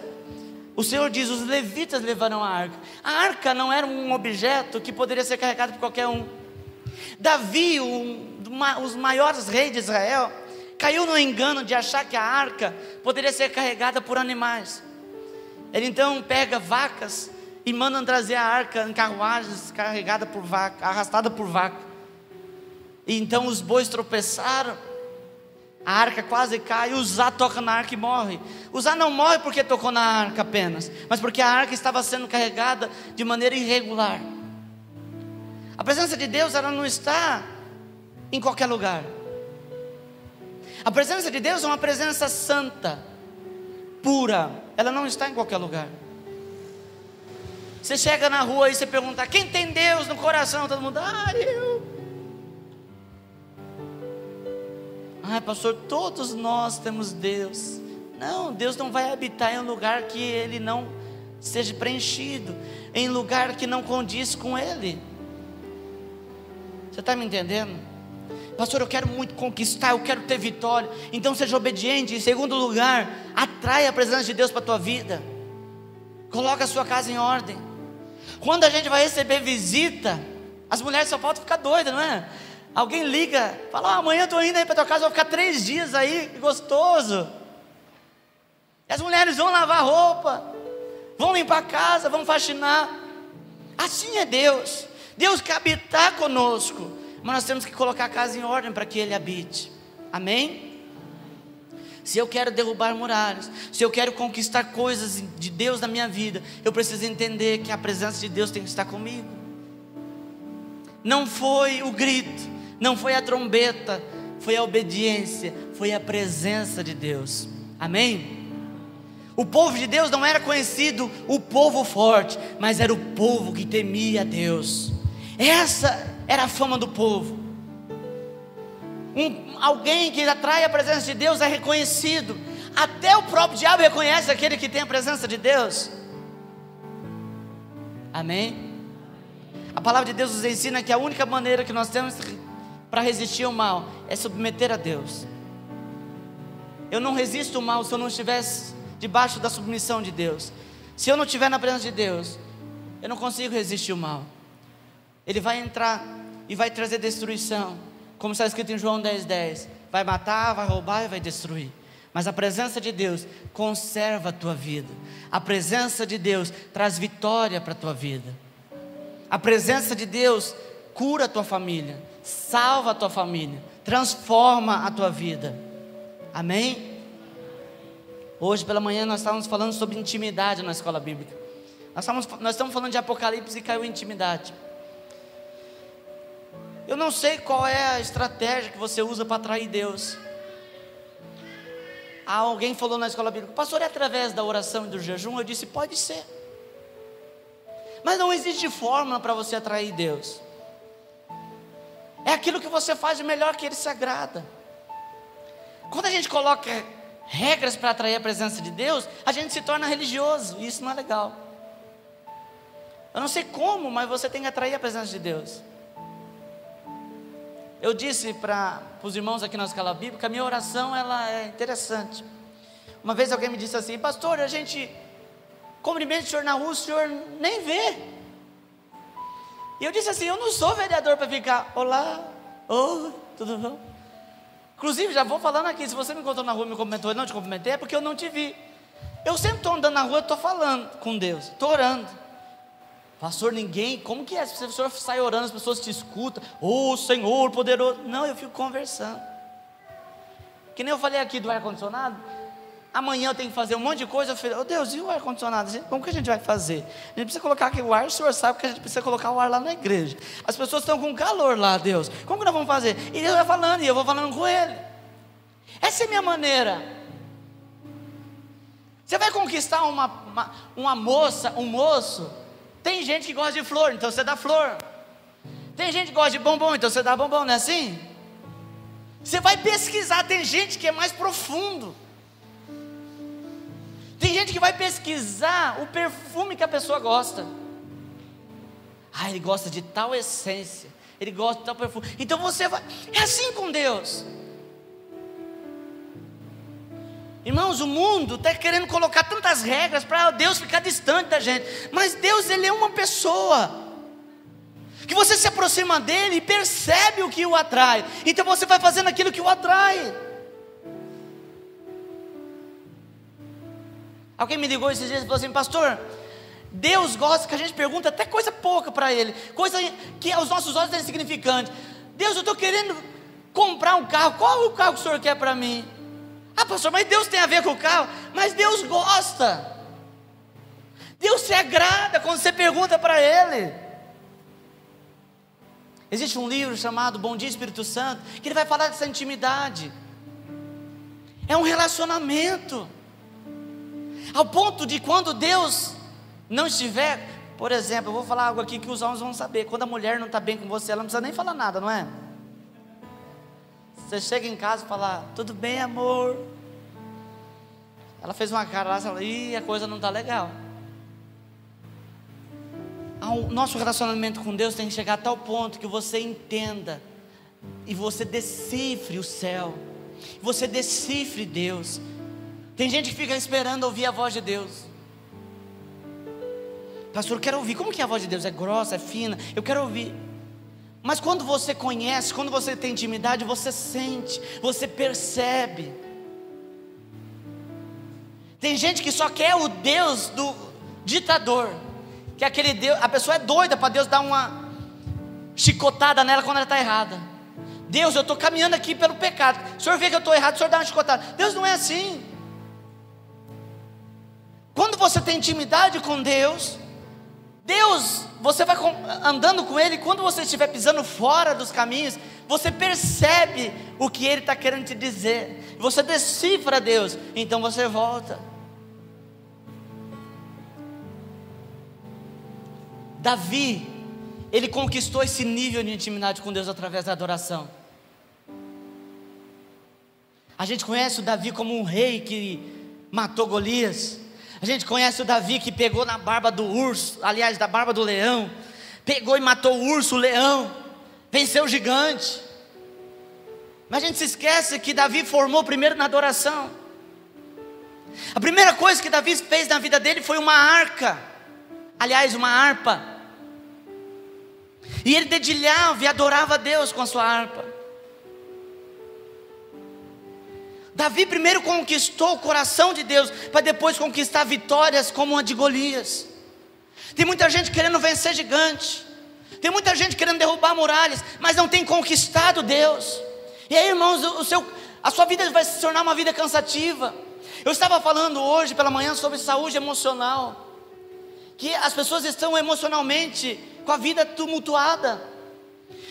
o Senhor diz: os levitas levarão a arca. A arca não era um objeto que poderia ser carregado por qualquer um. Davi, os maiores reis de Israel, caiu no engano de achar que a arca poderia ser carregada por animais. Ele então pega vacas e manda trazer a arca em carruagens carregada por vaca, arrastada por vaca. E então os bois tropeçaram, a arca quase cai, e Uzá toca na arca e morre. Uzá não morre porque tocou na arca apenas, mas porque a arca estava sendo carregada de maneira irregular. A presença de Deus, ela não está em qualquer lugar. A presença de Deus é uma presença santa, pura. Ela não está em qualquer lugar. Você chega na rua e você pergunta: quem tem Deus no coração? Todo mundo: eu. Pastor, todos nós temos Deus. Não, Deus não vai habitar em um lugar que Ele não seja preenchido, em lugar que não condiz com Ele. Você está me entendendo? Pastor, eu quero muito conquistar, eu quero ter vitória. Então seja obediente. Em segundo lugar, atrai a presença de Deus para a tua vida. Coloca a sua casa em ordem. Quando a gente vai receber visita, as mulheres só faltam ficar doidas, não é? Alguém liga, fala: amanhã eu estou indo aí para tua casa, vou ficar 3 dias aí, que gostoso. E as mulheres vão lavar roupa, vão limpar a casa, vão faxinar. Assim é Deus. Deus quer habitar conosco, mas nós temos que colocar a casa em ordem para que Ele habite. Amém? Se eu quero derrubar muralhas, se eu quero conquistar coisas de Deus na minha vida, eu preciso entender que a presença de Deus tem que estar comigo. Não foi o grito, não foi a trombeta, foi a obediência, foi a presença de Deus. Amém? O povo de Deus não era conhecido o povo forte, mas era o povo que temia a Deus. Essa era a fama do povo. Alguém que atrai a presença de Deus é reconhecido. Até o próprio diabo reconhece aquele que tem a presença de Deus. Amém? A palavra de Deus nos ensina que a única maneira que nós temos para resistir ao mal é submeter a Deus. Eu não resisto ao mal se eu não estiver debaixo da submissão de Deus. Se eu não estiver na presença de Deus, eu não consigo resistir ao mal. Ele vai entrar e vai trazer destruição, como está escrito em João 10:10. Vai matar, vai roubar e vai destruir. Mas a presença de Deus conserva a tua vida. A presença de Deus traz vitória para a tua vida. A presença de Deus cura a tua família, salva a tua família, transforma a tua vida. Amém? Hoje pela manhã nós estávamos falando sobre intimidade na escola bíblica. Nós estamos falando de Apocalipse e caiu intimidade. Eu não sei qual é a estratégia que você usa para atrair Deus. Alguém falou na escola bíblica: pastor, é através da oração e do jejum? Eu disse: pode ser. Mas não existe fórmula para você atrair Deus. É aquilo que você faz de melhor que Ele se agrada. Quando a gente coloca regras para atrair a presença de Deus, a gente se torna religioso, e isso não é legal. Eu não sei como, mas você tem que atrair a presença de Deus. Eu disse para os irmãos aqui na escola bíblica, a minha oração ela é interessante. Uma vez alguém me disse assim: pastor, a gente cumprimenta o senhor na rua, o senhor nem vê. E eu disse assim: eu não sou vereador para ficar, olá, tudo bom? Inclusive, já vou falando aqui, se você me encontrou na rua e me cumprimentou e não te cumprimentei, é porque eu não te vi. Eu sempre estou andando na rua, estou falando com Deus, estou orando. Pastor, ninguém, como que é? Se o senhor sai orando, as pessoas te escutam, Senhor poderoso. Não, eu fico conversando. Que nem eu falei aqui do ar-condicionado. Amanhã eu tenho que fazer um monte de coisa. Eu falei: Deus, e o ar-condicionado? Como que a gente vai fazer? A gente precisa colocar aqui o ar, o senhor sabe que a gente precisa colocar o ar lá na igreja. As pessoas estão com calor lá, Deus. Como que nós vamos fazer? E Deus vai falando, e eu vou falando com Ele. Essa é a minha maneira. Você vai conquistar uma moça, um moço. Tem gente que gosta de flor, então você dá flor. Tem gente que gosta de bombom, então você dá bombom, não é assim? Você vai pesquisar, tem gente que é mais profundo. Tem gente que vai pesquisar o perfume que a pessoa gosta. Ele gosta de tal essência, ele gosta de tal perfume. Então você vai, é assim com Deus. Irmãos, o mundo está querendo colocar tantas regras para Deus ficar distante da gente. Mas Deus, Ele é uma pessoa que você se aproxima dEle e percebe o que o atrai. Então você vai fazendo aquilo que o atrai. Alguém me ligou esses dias e falou assim: pastor, Deus gosta que a gente pergunta até coisa pouca para Ele, coisa que aos nossos olhos é insignificante. Deus, eu estou querendo comprar um carro, qual é o carro que o senhor quer para mim? Pastor, mas Deus tem a ver com o carro? Mas Deus gosta. Deus se agrada quando você pergunta para Ele. Existe um livro chamado Bom Dia Espírito Santo, que ele vai falar dessa intimidade. É um relacionamento. Ao ponto de quando Deus não estiver, por exemplo, eu vou falar algo aqui que os homens vão saber. Quando a mulher não está bem com você, ela não precisa nem falar nada, não é? Você chega em casa e fala: tudo bem, amor? Ela fez uma cara lá e fala: ih, a coisa não está legal. O nosso relacionamento com Deus tem que chegar a tal ponto que você entenda e você decifre o céu, você decifre Deus. Tem gente que fica esperando ouvir a voz de Deus. Pastor, eu quero ouvir. Como que é a voz de Deus? É grossa, é fina? Eu quero ouvir. Mas quando você conhece, quando você tem intimidade, você sente, você percebe. Tem gente que só quer o Deus do ditador, que é aquele Deus, a pessoa é doida para Deus dar uma chicotada nela quando ela está errada. Deus, eu estou caminhando aqui pelo pecado, o senhor vê que eu estou errado, o senhor dá uma chicotada. Deus não é assim. Quando você tem intimidade com Deus, você vai andando com Ele. Quando você estiver pisando fora dos caminhos, você percebe o que Ele está querendo te dizer, você decifra Deus, então você volta. Davi, ele conquistou esse nível de intimidade com Deus através da adoração. A gente conhece o Davi como um rei que matou Golias. A gente conhece o Davi que pegou na barba do urso, aliás, da barba do leão, pegou e matou o urso, o leão, venceu o gigante. Mas a gente se esquece que Davi formou primeiro na adoração. A primeira coisa que Davi fez na vida dele foi uma arca, aliás, uma harpa. E ele dedilhava e adorava a Deus com a sua harpa. Davi primeiro conquistou o coração de Deus, para depois conquistar vitórias como a de Golias. Tem muita gente querendo vencer gigante, tem muita gente querendo derrubar muralhas, mas não tem conquistado Deus. E aí, irmãos, a sua vida vai se tornar uma vida cansativa. Eu estava falando hoje pela manhã sobre saúde emocional, que as pessoas estão emocionalmente com a vida tumultuada,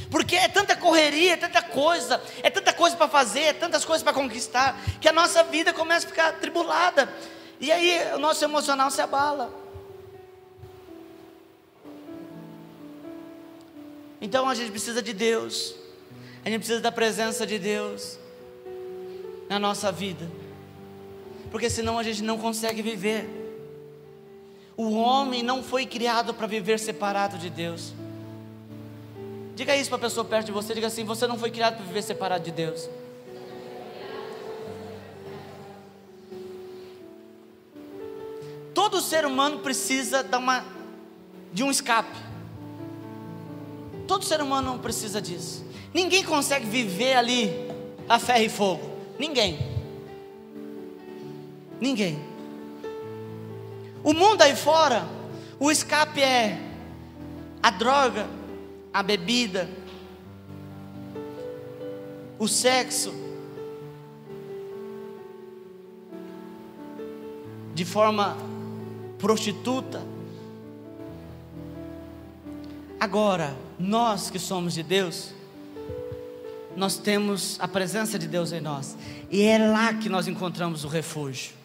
porque é tanta correria, é tanta coisa para fazer, é tantas coisas para conquistar, que a nossa vida começa a ficar atribulada, e aí o nosso emocional se abala. Então a gente precisa de Deus, a gente precisa da presença de Deus na nossa vida, porque senão a gente não consegue viver. O homem não foi criado para viver separado de Deus. Diga isso para a pessoa perto de você, diga assim: você não foi criado para viver separado de Deus. Todo ser humano precisa de um escape. Todo ser humano precisa disso. Ninguém consegue viver ali a ferro e fogo. Ninguém. O mundo aí fora, o escape é a droga, a bebida, o sexo, de forma prostituta. Agora, nós que somos de Deus, nós temos a presença de Deus em nós, e é lá que nós encontramos o refúgio.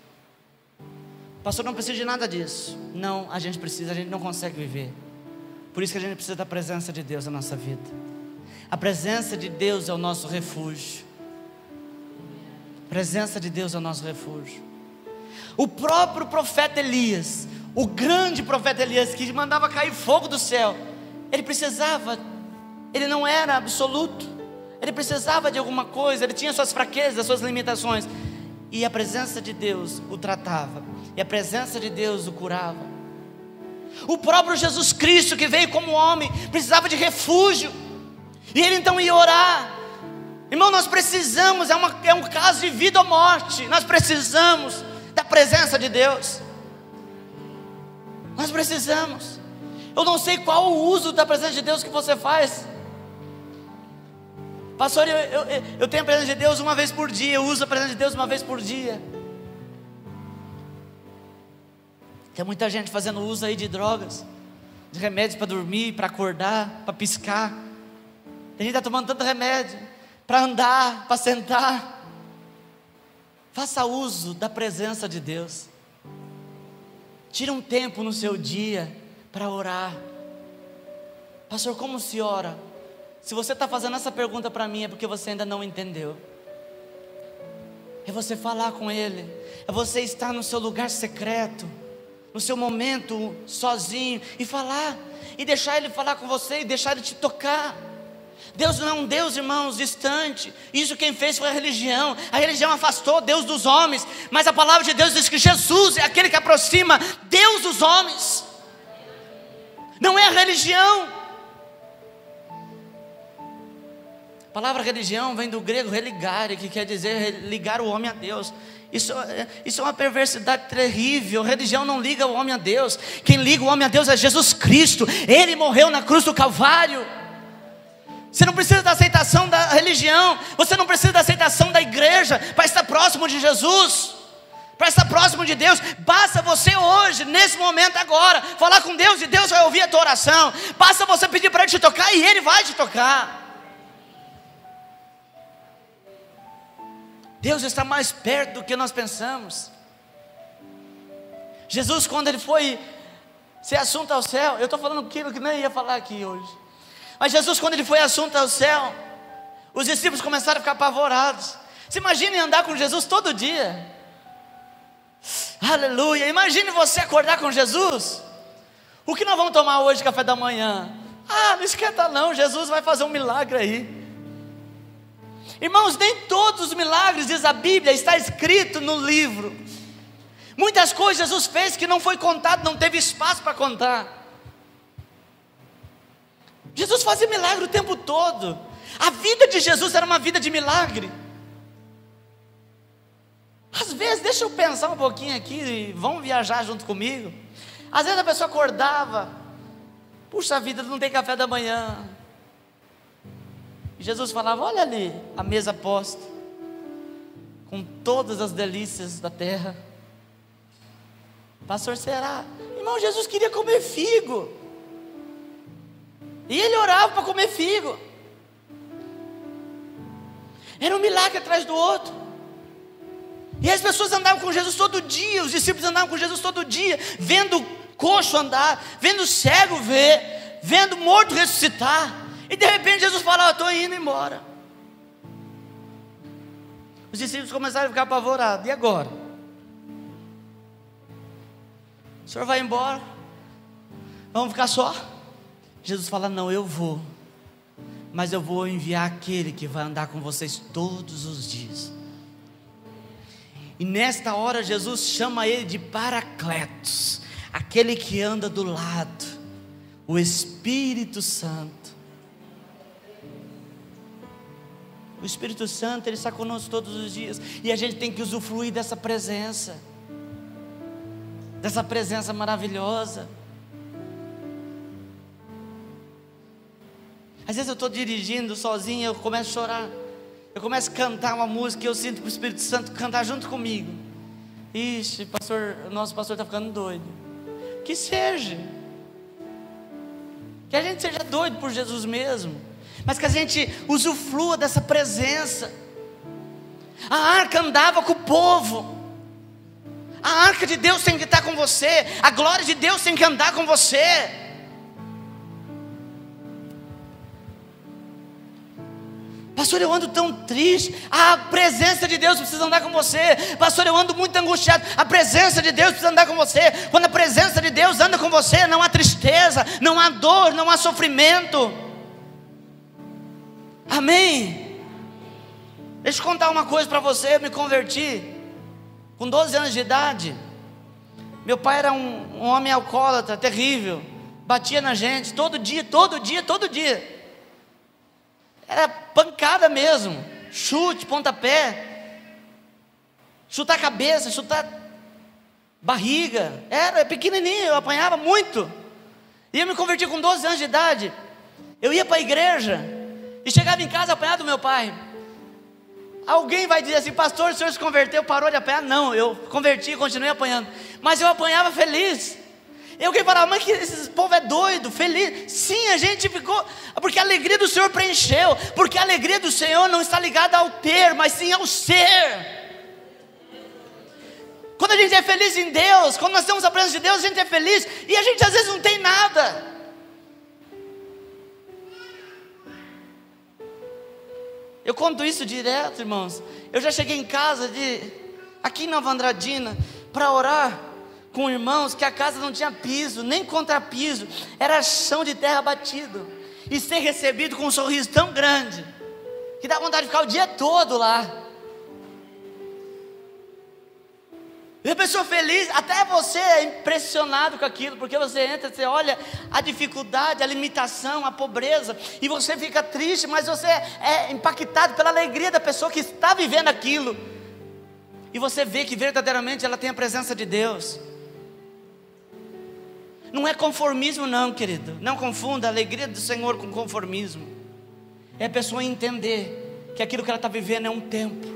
Pastor, não precisa de nada disso. Não, a gente precisa, a gente não consegue viver. Por isso que a gente precisa da presença de Deus na nossa vida. A presença de Deus é o nosso refúgio. A presença de Deus é o nosso refúgio. O próprio profeta Elias, o grande profeta Elias, que mandava cair fogo do céu, ele não era absoluto, ele precisava de alguma coisa, ele tinha suas fraquezas, suas limitações, e a presença de Deus o tratava, e a presença de Deus o curava. O próprio Jesus Cristo, que veio como homem, precisava de refúgio, e ele então ia orar. Irmão, nós precisamos, é um caso de vida ou morte, nós precisamos da presença de Deus. Nós precisamos. Eu não sei qual o uso da presença de Deus que você faz. Pastor, eu tenho a presença de Deus uma vez por dia, eu uso a presença de Deus uma vez por dia. Tem muita gente fazendo uso aí de drogas, de remédios para dormir, para acordar, para piscar. Tem gente que está tomando tanto remédio para andar, para sentar. Faça uso da presença de Deus. Tire um tempo no seu dia para orar. Pastor, como se ora? Se você está fazendo essa pergunta para mim, é porque você ainda não entendeu. É você falar com Ele, é você estar no seu lugar secreto, no seu momento sozinho, e falar, e deixar Ele falar com você, e deixar Ele te tocar. Deus não é um Deus, irmãos, distante. Isso quem fez foi a religião afastou Deus dos homens, mas a palavra de Deus diz que Jesus é aquele que aproxima Deus dos homens. Não é a religião. A palavra religião vem do grego religare, que quer dizer ligar o homem a Deus. Isso é uma perversidade terrível. Religião não liga o homem a Deus. Quem liga o homem a Deus é Jesus Cristo. Ele morreu na cruz do Calvário. Você não precisa da aceitação da religião, você não precisa da aceitação da igreja para estar próximo de Jesus, para estar próximo de Deus. Basta você hoje, nesse momento agora, falar com Deus, e Deus vai ouvir a tua oração. Basta você pedir para Ele te tocar, e Ele vai te tocar. Deus está mais perto do que nós pensamos. Jesus, quando Ele foi ser assunto ao céu, eu estou falando aquilo que nem ia falar aqui hoje, mas Jesus, quando Ele foi assunto ao céu, os discípulos começaram a ficar apavorados. Você imagina andar com Jesus todo dia? Aleluia. Imagine você acordar com Jesus. O que nós vamos tomar hoje, café da manhã? Não esquenta não, Jesus vai fazer um milagre aí. Irmãos, nem todos os milagres, diz a Bíblia, está escrito no livro. Muitas coisas Jesus fez que não foi contado, não teve espaço para contar. Jesus fazia milagre o tempo todo. A vida de Jesus era uma vida de milagre. Às vezes, deixa eu pensar um pouquinho aqui, vamos viajar junto comigo. Às vezes a pessoa acordava, puxa vida, não tem café da manhã. E Jesus falava, olha ali, a mesa posta, com todas as delícias da terra. Pastor, será? Irmão, Jesus queria comer figo. E Ele orava para comer figo. Era um milagre atrás do outro. E as pessoas andavam com Jesus todo dia, os discípulos andavam com Jesus todo dia, vendo coxo andar, vendo cego ver, vendo morto ressuscitar. E de repente Jesus falava, estou indo embora. Os discípulos começaram a ficar apavorados. E agora? O senhor vai embora? Vamos ficar só? Jesus fala, não, eu vou. mas eu vou enviar aquele que vai andar com vocês todos os dias. E nesta hora Jesus chama ele de Paracletos, aquele que anda do lado, o Espírito Santo. O Espírito Santo, Ele está conosco todos os dias, e a gente tem que usufruir dessa presença maravilhosa. Às vezes eu estou dirigindo sozinho, eu começo a chorar, eu começo a cantar uma música e eu sinto que o Espírito Santo cantar junto comigo. Ixi, nosso pastor está ficando doido. Que seja, que a gente seja doido por Jesus mesmo, mas que a gente usufrua dessa presença. A arca andava com o povo, a arca de Deus tem que estar com você, a glória de Deus tem que andar com você. Pastor, eu ando tão triste. A presença de Deus precisa andar com você. Pastor, eu ando muito angustiado. A presença de Deus precisa andar com você. Quando a presença de Deus anda com você, não há tristeza, não há dor, não há sofrimento. Amém? Deixa eu contar uma coisa para você. Eu me converti com 12 anos de idade. Meu pai era um homem alcoólatra, terrível. Batia na gente, todo dia. Era pancada mesmo, chute, pontapé, chutar a cabeça, chutar barriga. Era pequenininho, eu apanhava muito. E eu me converti com 12 anos de idade. Eu ia para a igreja e chegava em casa apanhado do meu pai. Alguém vai dizer assim: pastor, o senhor se converteu, parou de apanhar? Não, eu converti e continuei apanhando. Mas eu apanhava feliz. E alguém falava: mas que esse povo é doido, feliz. Sim, a gente ficou, porque a alegria do Senhor preencheu. Porque a alegria do Senhor não está ligada ao ter, mas sim ao ser. Quando a gente é feliz em Deus, quando nós temos a presença de Deus, a gente é feliz. E a gente às vezes não tem nada. Eu conto isso direto, irmãos. Eu já cheguei em casa aqui em Nova Andradina, para orar com irmãos, que a casa não tinha piso, nem contrapiso, era chão de terra batido, e ser recebido com um sorriso tão grande, que dá vontade de ficar o dia todo lá. E a pessoa feliz, até você é impressionado com aquilo, porque você entra, você olha a dificuldade, a limitação, a pobreza, e você fica triste, mas você é impactado pela alegria da pessoa que está vivendo aquilo, e você vê que verdadeiramente ela tem a presença de Deus. Não é conformismo não, querido, não confunda a alegria do Senhor com conformismo. É a pessoa entender que aquilo que ela está vivendo é um tempo,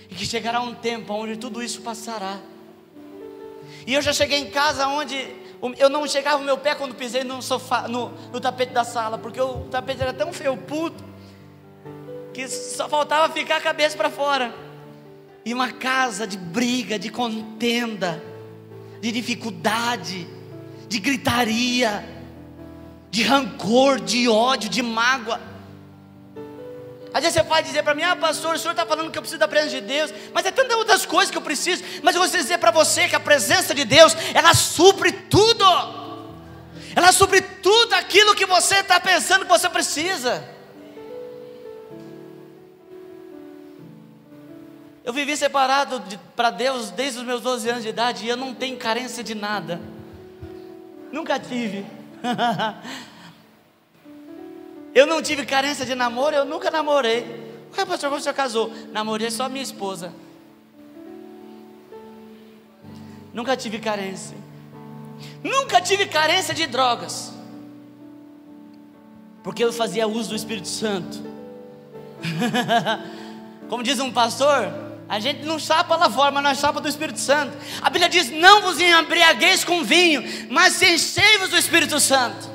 e que chegará um tempo onde tudo isso passará. E eu já cheguei em casa onde eu não chegava o meu pé quando pisei no sofá, no tapete da sala, porque o tapete era tão felpudo que só faltava ficar a cabeça para fora. E uma casa de briga, de contenda, de dificuldade, de gritaria, de rancor, de ódio, de mágoa. Às vezes você pode dizer para mim: ah, pastor, o senhor está falando que eu preciso da presença de Deus, mas é tantas outras coisas que eu preciso. Mas eu vou dizer para você que a presença de Deus, ela supre tudo. Ela supre tudo aquilo que você está pensando que você precisa. Eu vivi separado para Deus desde os meus 12 anos de idade, e eu não tenho carência de nada. Nunca tive. Eu não tive carência de namoro, eu nunca namorei. Ué, pastor, como o senhor casou? Namorei só minha esposa. Nunca tive carência. Nunca tive carência de drogas, porque eu fazia uso do Espírito Santo. Como diz um pastor, a gente não chapa lá fora, mas nós chapa do Espírito Santo. A Bíblia diz: não vos embriagueis com vinho, mas enchei-vos do Espírito Santo.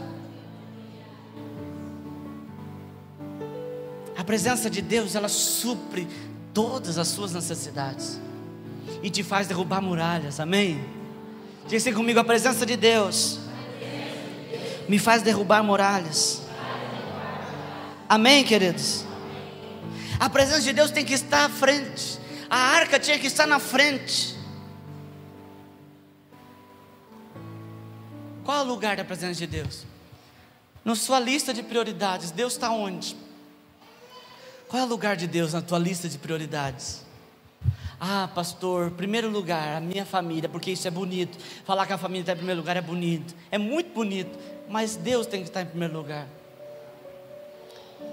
A presença de Deus, ela supre todas as suas necessidades e te faz derrubar muralhas, amém? Diga assim comigo: a presença de Deus me faz derrubar muralhas. Amém, queridos? A presença de Deus tem que estar à frente. A arca tinha que estar na frente. Qual é o lugar da presença de Deus? Na sua lista de prioridades, Deus está onde? Qual é o lugar de Deus na tua lista de prioridades? Ah, pastor, primeiro lugar, a minha família, porque isso é bonito. Falar que a família está em primeiro lugar é bonito, é muito bonito, mas Deus tem que estar em primeiro lugar.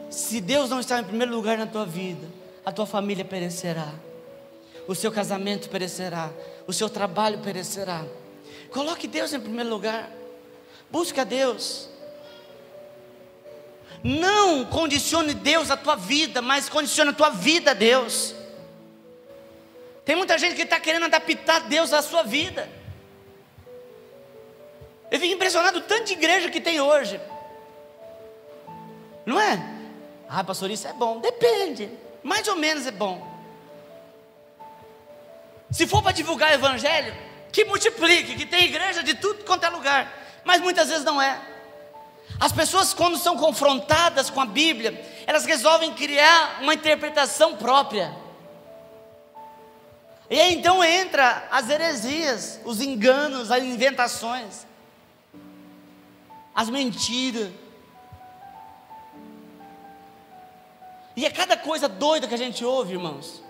Se Deus não está em primeiro lugar na tua vida, a tua família perecerá, o seu casamento perecerá, o seu trabalho perecerá. Coloque Deus em primeiro lugar, busque a Deus. Não condicione Deus à tua vida, mas condicione a tua vida a Deus. Tem muita gente que está querendo adaptar Deus à sua vida. Eu fico impressionado com tanto de igreja que tem hoje. Não é? Ah, pastor, isso é bom. Depende, mais ou menos é bom. Se for para divulgar o evangelho, que multiplique, que tem igreja de tudo quanto é lugar. Mas muitas vezes não é. As pessoas, quando são confrontadas com a Bíblia, elas resolvem criar uma interpretação própria. E aí então entra as heresias, os enganos, as inventações, as mentiras. E é cada coisa doida que a gente ouve, irmãos.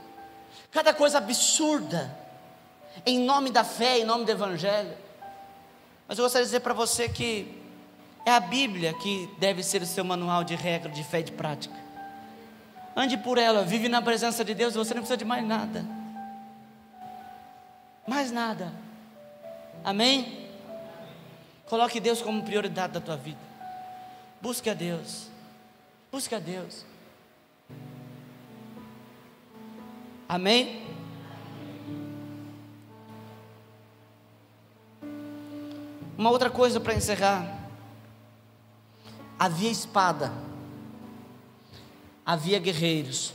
Cada coisa absurda, em nome da fé, em nome do evangelho. Mas eu gostaria de dizer para você que é a Bíblia que deve ser o seu manual de regra, de fé e de prática. Ande por ela, vive na presença de Deus, você não precisa de mais nada. Mais nada. Amém? Coloque Deus como prioridade da tua vida. Busque a Deus. Busque a Deus. Amém? Uma outra coisa para encerrar. Havia espada, havia guerreiros.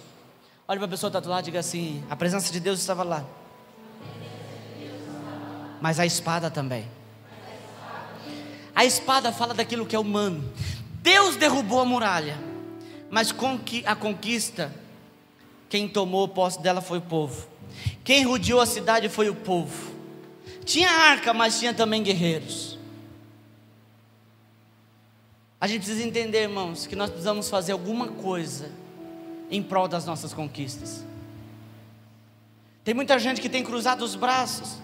Olha para a pessoa que está do lado e diga assim: a presença de Deus estava lá, mas a espada também. A espada fala daquilo que é humano. Deus derrubou a muralha, mas com que a conquista, quem tomou posse dela foi o povo. Quem rodeou a cidade foi o povo. Tinha arca, mas tinha também guerreiros. A gente precisa entender, irmãos, que nós precisamos fazer alguma coisa em prol das nossas conquistas. Tem muita gente que tem cruzado os braços,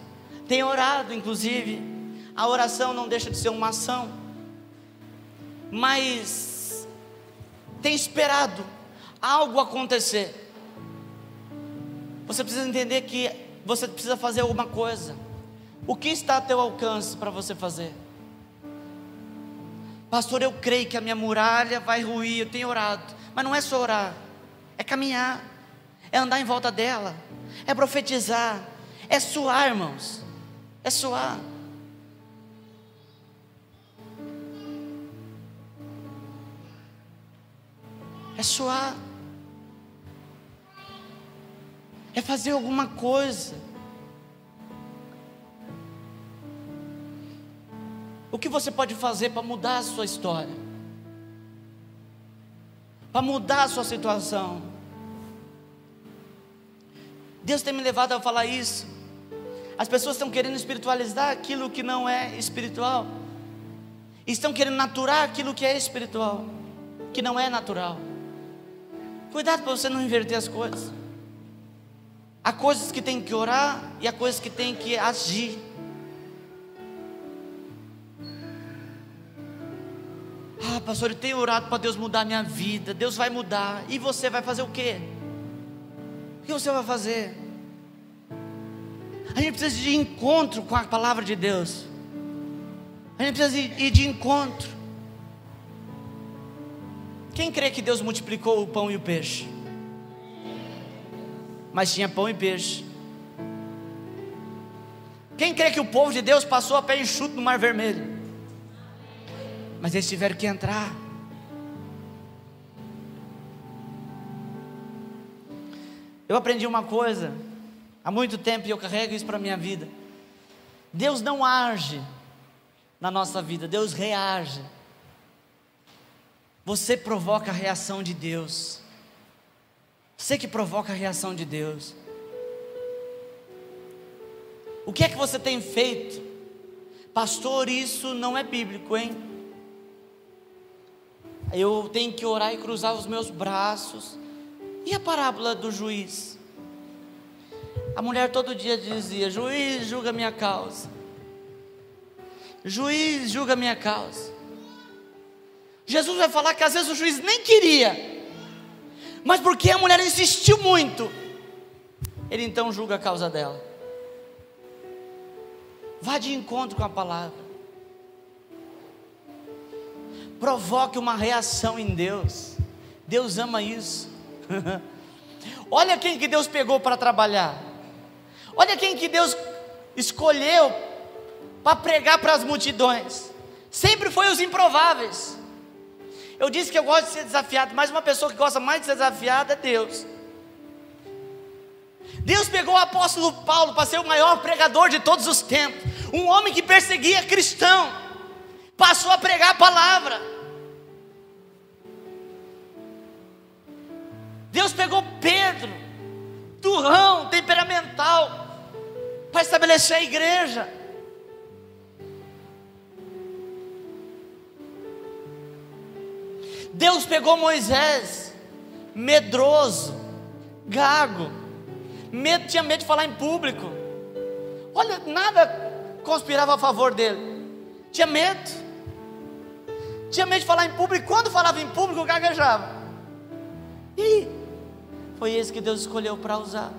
tem orado, inclusive. A oração não deixa de ser uma ação, mas tem esperado algo acontecer. Você precisa entender que você precisa fazer alguma coisa. O que está a teu alcance para você fazer? Pastor, eu creio que a minha muralha vai ruir, eu tenho orado. Mas não é só orar, é caminhar, é andar em volta dela, é profetizar, é suar, irmãos, é suar. É suar, é fazer alguma coisa. O que você pode fazer para mudar a sua história? Para mudar a sua situação? Deus tem me levado a falar isso. As pessoas estão querendo espiritualizar aquilo que não é espiritual. Estão querendo naturar aquilo que é espiritual, que não é natural. Cuidado para você não inverter as coisas. Há coisas que tem que orar e há coisas que tem que agir. Ah, pastor, eu tenho orado para Deus mudar a minha vida. Deus vai mudar. E você vai fazer o quê? O que você vai fazer? A gente precisa de encontro com a palavra de Deus. A gente precisa ir de encontro. Quem crê que Deus multiplicou o pão e o peixe? Mas tinha pão e peixe. Quem crê que o povo de Deus passou a pé enxuto no Mar Vermelho? Mas eles tiveram que entrar. Eu aprendi uma coisa há muito tempo e eu carrego isso para a minha vida. Deus não age na nossa vida, Deus reage. Você provoca a reação de Deus. Você que provoca a reação de Deus. O que é que você tem feito? Pastor, isso não é bíblico, hein? Eu tenho que orar e cruzar os meus braços. E a parábola do juiz? A mulher todo dia dizia: juiz, julga minha causa. Juiz, julga minha causa. Jesus vai falar que às vezes o juiz nem queria, mas porque a mulher insistiu muito, ele então julga a causa dela. Vá de encontro com a palavra. Provoque uma reação em Deus. Deus ama isso. Olha quem que Deus pegou para trabalhar. Olha quem que Deus escolheu para pregar para as multidões. Sempre foi os improváveis. Eu disse que eu gosto de ser desafiado, mas uma pessoa que gosta mais de ser desafiada é Deus. Deus pegou o apóstolo Paulo para ser o maior pregador de todos os tempos. Um homem que perseguia cristão, passou a pregar a palavra. Deus pegou Pedro, durrão, temperamental, para estabelecer a igreja. Deus pegou Moisés, medroso, gago, tinha medo de falar em público. Olha, nada conspirava a favor dele. Tinha medo de falar em público. Quando falava em público, gaguejava. E foi esse que Deus escolheu para usar.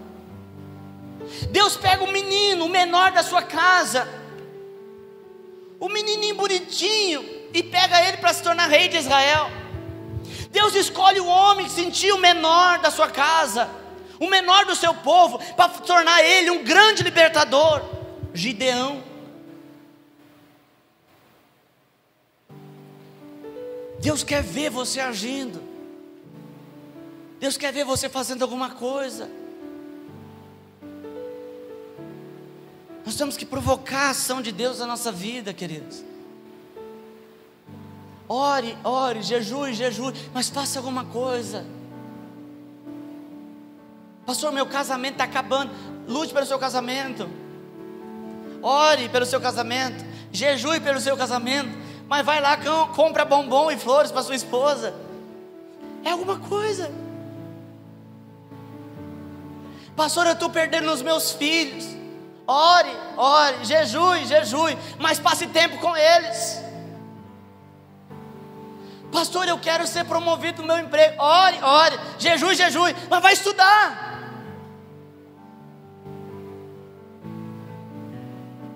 Deus pega o menino, o menor da sua casa, o menininho bonitinho, e pega ele para se tornar rei de Israel. Deus escolhe o homem que sentia o menor da sua casa, o menor do seu povo, para tornar ele um grande libertador. Gideão. Deus quer ver você agindo. Deus quer ver você fazendo alguma coisa. Nós temos que provocar a ação de Deus na nossa vida, queridos. Ore, jejue, mas faça alguma coisa. Pastor, meu casamento está acabando. Lute pelo seu casamento. Ore pelo seu casamento. Jejue pelo seu casamento. Mas vai lá, compra bombom e flores para sua esposa. É alguma coisa. Pastor, eu estou perdendo os meus filhos. Ore, jejue, mas passe tempo com eles. Pastor, eu quero ser promovido no meu emprego. Ore, jejue, mas vai estudar.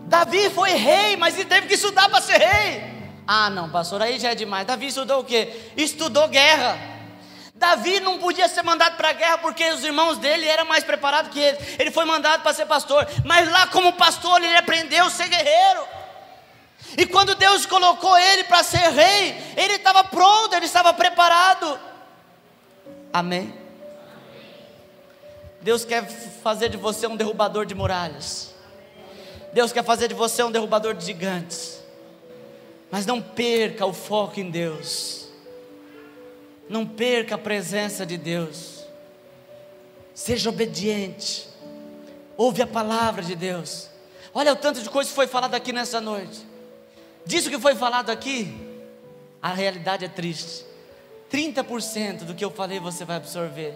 Davi foi rei, mas ele teve que estudar para ser rei. Ah não, pastor, aí já é demais. Davi estudou o quê? Estudou guerra. Davi não podia ser mandado para a guerra porque os irmãos dele eram mais preparados que ele. Ele foi mandado para ser pastor, mas lá como pastor ele aprendeu a ser guerreiro. E quando Deus colocou ele para ser rei, ele estava pronto, ele estava preparado. Amém? Deus quer fazer de você um derrubador de muralhas. Deus quer fazer de você um derrubador de gigantes. Mas não perca o foco em Deus. Não perca a presença de Deus. Seja obediente. Ouve a palavra de Deus. Olha o tanto de coisa que foi falado aqui nessa noite. Disso que foi falado aqui, a realidade é triste. 30% do que eu falei você vai absorver,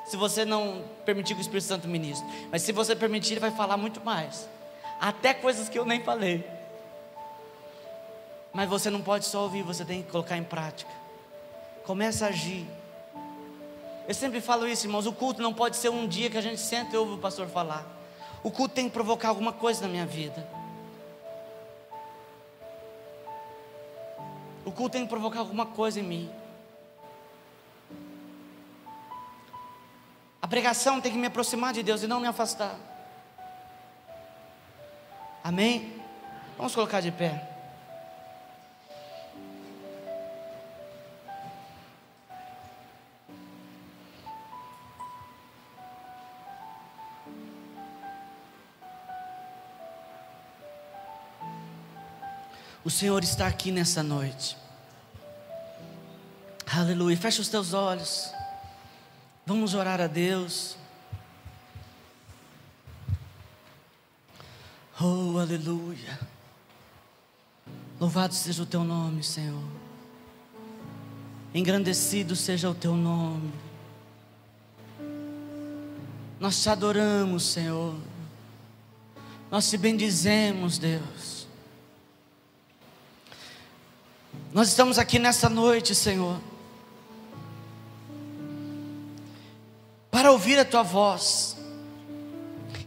se você não permitir que o Espírito Santo ministre. Mas se você permitir, ele vai falar muito mais. Até coisas que eu nem falei. Mas você não pode só ouvir, você tem que colocar em prática. Começa a agir. Eu sempre falo isso, irmãos. O culto não pode ser um dia que a gente senta e ouve o pastor falar. O culto tem que provocar alguma coisa na minha vida. O culto tem que provocar alguma coisa em mim. A pregação tem que me aproximar de Deus e não me afastar. Amém? Vamos colocar de pé. O Senhor está aqui nessa noite. Aleluia. Fecha os teus olhos. Vamos orar a Deus. Oh, aleluia. Louvado seja o teu nome, Senhor. Engrandecido seja o teu nome. Nós te adoramos, Senhor. Nós te bendizemos, Deus. Nós estamos aqui nessa noite, Senhor, para ouvir a tua voz.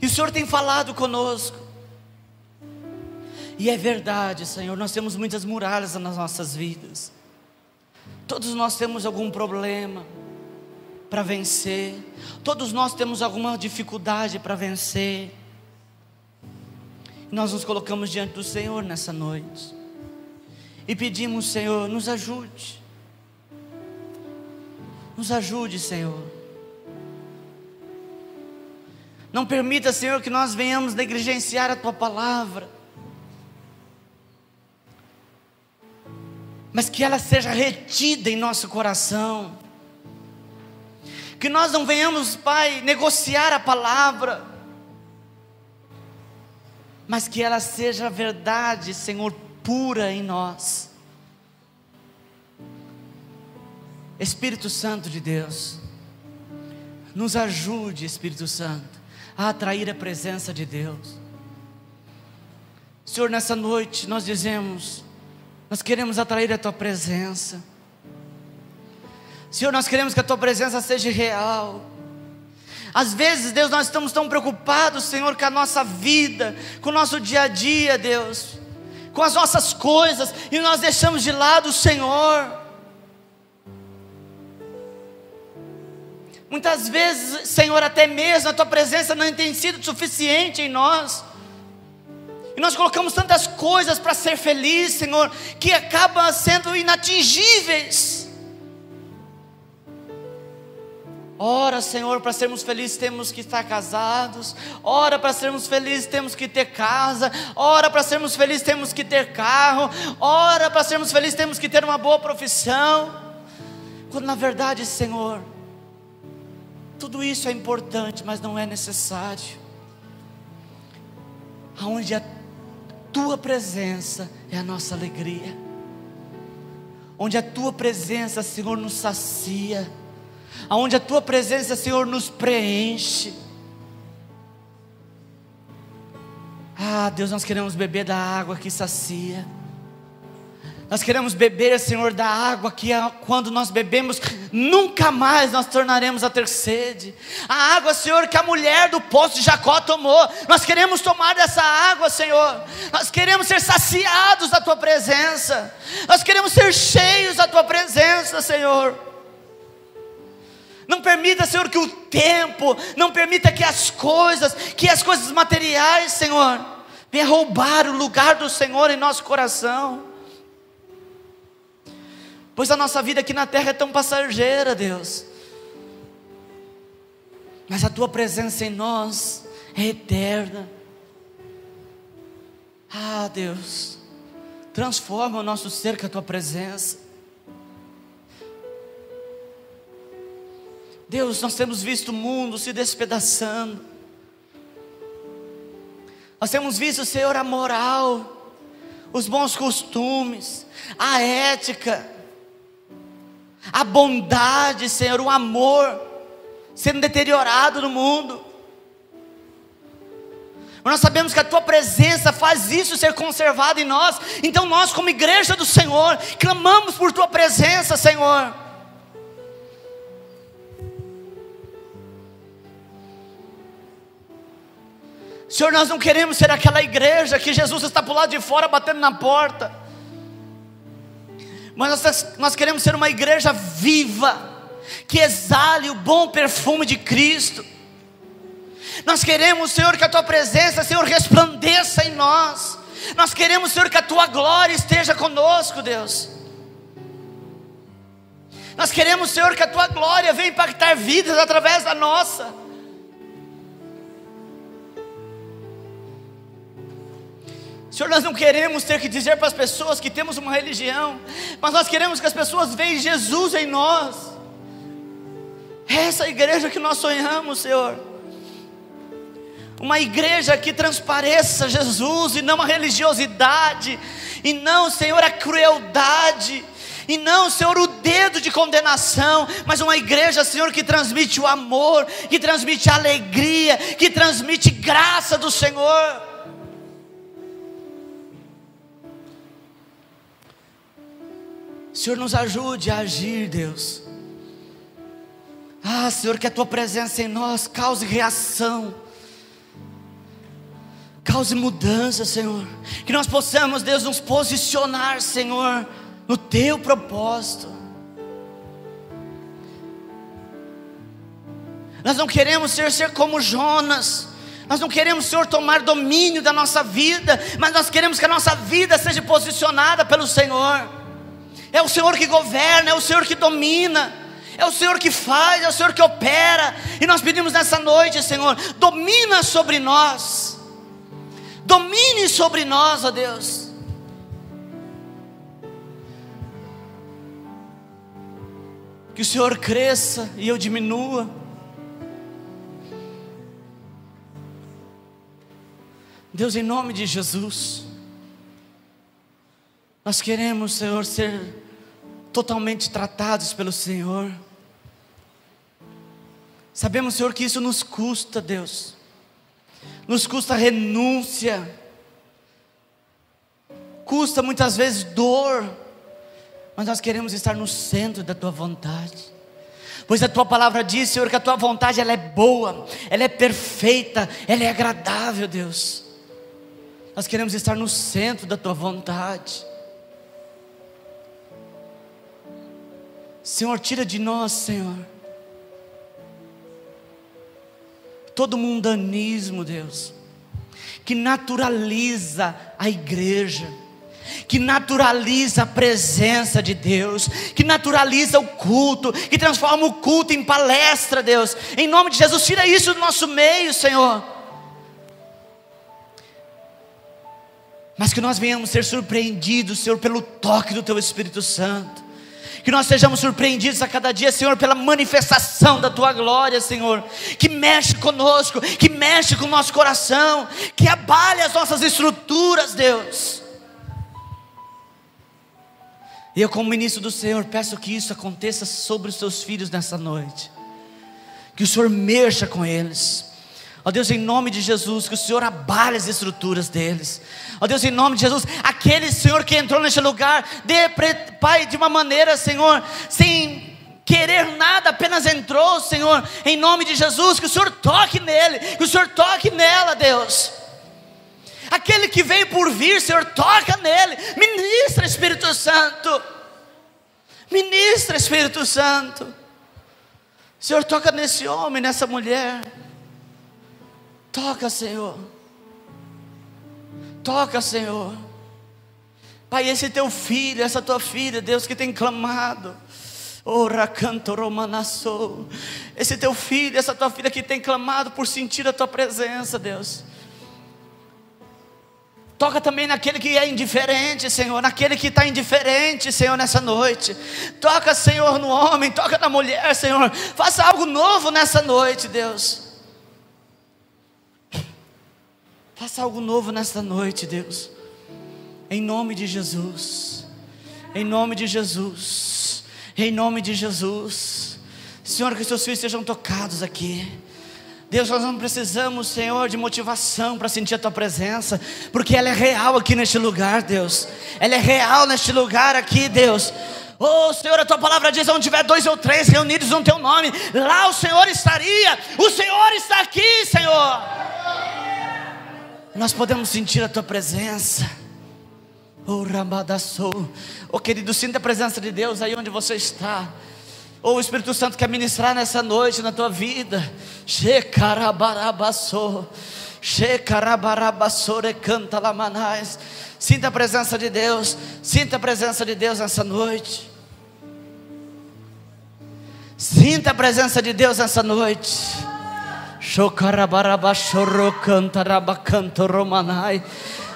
E o Senhor tem falado conosco. E é verdade, Senhor, nós temos muitas muralhas nas nossas vidas. Todos nós temos algum problema para vencer. Todos nós temos alguma dificuldade para vencer. E nós nos colocamos diante do Senhor nessa noite. E pedimos, Senhor, nos ajude. Nos ajude, Senhor. Não permita, Senhor, que nós venhamos negligenciar a tua palavra, mas que ela seja retida em nosso coração. Que nós não venhamos, Pai, negociar a palavra, mas que ela seja verdade, Senhor, pura em nós. Espírito Santo de Deus, nos ajude, Espírito Santo, a atrair a presença de Deus. Senhor, nessa noite nós dizemos, nós queremos atrair a tua presença. Senhor, nós queremos que a tua presença seja real. Às vezes, Deus, nós estamos tão preocupados, Senhor, com a nossa vida, com o nosso dia a dia, Deus, com as nossas coisas, e nós deixamos de lado o Senhor. Muitas vezes, Senhor, até mesmo a tua presença não tem sido suficiente em nós. E nós colocamos tantas coisas para ser feliz, Senhor, que acabam sendo inatingíveis. Ora, Senhor, para sermos felizes temos que estar casados. Ora, para sermos felizes temos que ter casa. Ora, para sermos felizes temos que ter carro. Ora, para sermos felizes temos que ter uma boa profissão. Quando na verdade, Senhor, tudo isso é importante, mas não é necessário. Aonde a tua presença é a nossa alegria, onde a tua presença, Senhor, nos sacia, aonde a tua presença, Senhor, nos preenche. Ah, Deus, nós queremos beber da água que sacia. Nós queremos beber, Senhor, da água que quando nós bebemos, nunca mais nós tornaremos a ter sede. A água, Senhor, que a mulher do poço de Jacó tomou. Nós queremos tomar dessa água, Senhor. Nós queremos ser saciados da tua presença. Nós queremos ser cheios da tua presença, Senhor. Não permita, Senhor, que o tempo, não permita que as coisas materiais, Senhor, venham roubar o lugar do Senhor em nosso coração. Pois a nossa vida aqui na terra é tão passageira, Deus, mas a tua presença em nós é eterna. Ah, Deus, transforma o nosso ser com a tua presença. Deus, nós temos visto o mundo se despedaçando. Nós temos visto, Senhor, a moral, os bons costumes, a ética, a bondade, Senhor, o amor sendo deteriorado no mundo. Mas nós sabemos que a tua presença faz isso ser conservado em nós. Então nós, como igreja do Senhor, clamamos por tua presença, Senhor. Senhor, nós não queremos ser aquela igreja que Jesus está por lá de fora batendo na porta. Mas nós queremos ser uma igreja viva, que exale o bom perfume de Cristo. Nós queremos, Senhor, que a tua presença, Senhor, resplandeça em nós. Nós queremos, Senhor, que a tua glória esteja conosco, Deus. Nós queremos, Senhor, que a tua glória venha impactar vidas através da nossa. Senhor, nós não queremos ter que dizer para as pessoas que temos uma religião, mas nós queremos que as pessoas vejam Jesus em nós. É essa igreja que nós sonhamos, Senhor. Uma igreja que transpareça Jesus e não a religiosidade, e não, Senhor, a crueldade, E não, Senhor, o dedo de condenação, mas uma igreja, Senhor, que transmite o amor, que transmite a alegria, que transmite graça do Senhor. Senhor, nos ajude a agir, Deus. Senhor, que a Tua presença em nós cause reação, cause mudança, Senhor. Que nós possamos, Deus, nos posicionar, Senhor, no Teu propósito. Nós não queremos ser como Jonas. Nós não queremos, Senhor, tomar domínio da nossa vida, mas nós queremos que a nossa vida seja posicionada pelo Senhor. É o Senhor que governa, é o Senhor que domina, é o Senhor que faz, é o Senhor que opera. E nós pedimos nessa noite, Senhor, domina sobre nós. Domine sobre nós, ó Deus. Que o Senhor cresça e eu diminua. Deus, em nome de Jesus, nós queremos, Senhor, ser totalmente tratados pelo Senhor. Sabemos, Senhor, que isso nos custa, Deus. Nos custa renúncia. Custa muitas vezes dor. Mas nós queremos estar no centro da Tua vontade. Pois a Tua palavra diz, Senhor, que a Tua vontade ela é boa, ela é perfeita, ela é agradável, Deus. Nós queremos estar no centro da Tua vontade. Senhor, tira de nós, Senhor, todo mundanismo, Deus, que naturaliza a igreja, que naturaliza a presença de Deus, que naturaliza o culto, que transforma o culto em palestra, Deus. Em nome de Jesus, tira isso do nosso meio, Senhor. Mas que nós venhamos ser surpreendidos, Senhor, pelo toque do Teu Espírito Santo. Que nós sejamos surpreendidos a cada dia, Senhor, pela manifestação da Tua glória, Senhor, que mexe conosco, que mexe com o nosso coração, que abale as nossas estruturas, Deus. E eu, como ministro do Senhor, peço que isso aconteça sobre os Teus filhos nessa noite. Que o Senhor mexa com eles. Ó Deus, em nome de Jesus, que o Senhor abale as estruturas deles. Ó Deus, em nome de Jesus, aquele, Senhor, que entrou neste lugar, Pai, de uma maneira, Senhor, sem querer nada, apenas entrou, Senhor, em nome de Jesus, que o Senhor toque nele, que o Senhor toque nela, Deus. Aquele que veio por vir, Senhor, toca nele. Ministra, Espírito Santo. Ministra, Espírito Santo. Senhor, toca nesse homem, nessa mulher. Toca, Senhor. Toca, Senhor. Pai, esse Teu filho, essa Tua filha, Deus, que tem clamado. Esse Teu filho, essa Tua filha que tem clamado por sentir a Tua presença, Deus. Toca também naquele que é indiferente, Senhor, naquele que está indiferente, Senhor, nessa noite. Toca, Senhor, no homem, toca na mulher, Senhor. Faça algo novo nessa noite, Deus. Faça algo novo nesta noite, Deus. Em nome de Jesus. Em nome de Jesus. Em nome de Jesus. Senhor, que os Teus filhos sejam tocados aqui. Deus, nós não precisamos, Senhor, de motivação para sentir a Tua presença, porque ela é real aqui neste lugar, Deus. Ela é real neste lugar aqui, Deus. Oh Senhor, a Tua palavra diz: onde tiver 2 ou 3 reunidos no Teu nome, lá o Senhor estaria. O Senhor está aqui, Senhor. Nós podemos sentir a Tua presença. Oh Rambadassou. Oh querido, sinta a presença de Deus aí onde você está. Oh, o Espírito Santo quer ministrar nessa noite na tua vida. Shekarabarabassou. Shekarabarabassou recanta lamanais. Sinta a presença de Deus. Sinta a presença de Deus nessa noite. Sinta a presença de Deus nessa noite. Shokarabarabashoro cantarabacanto romanai.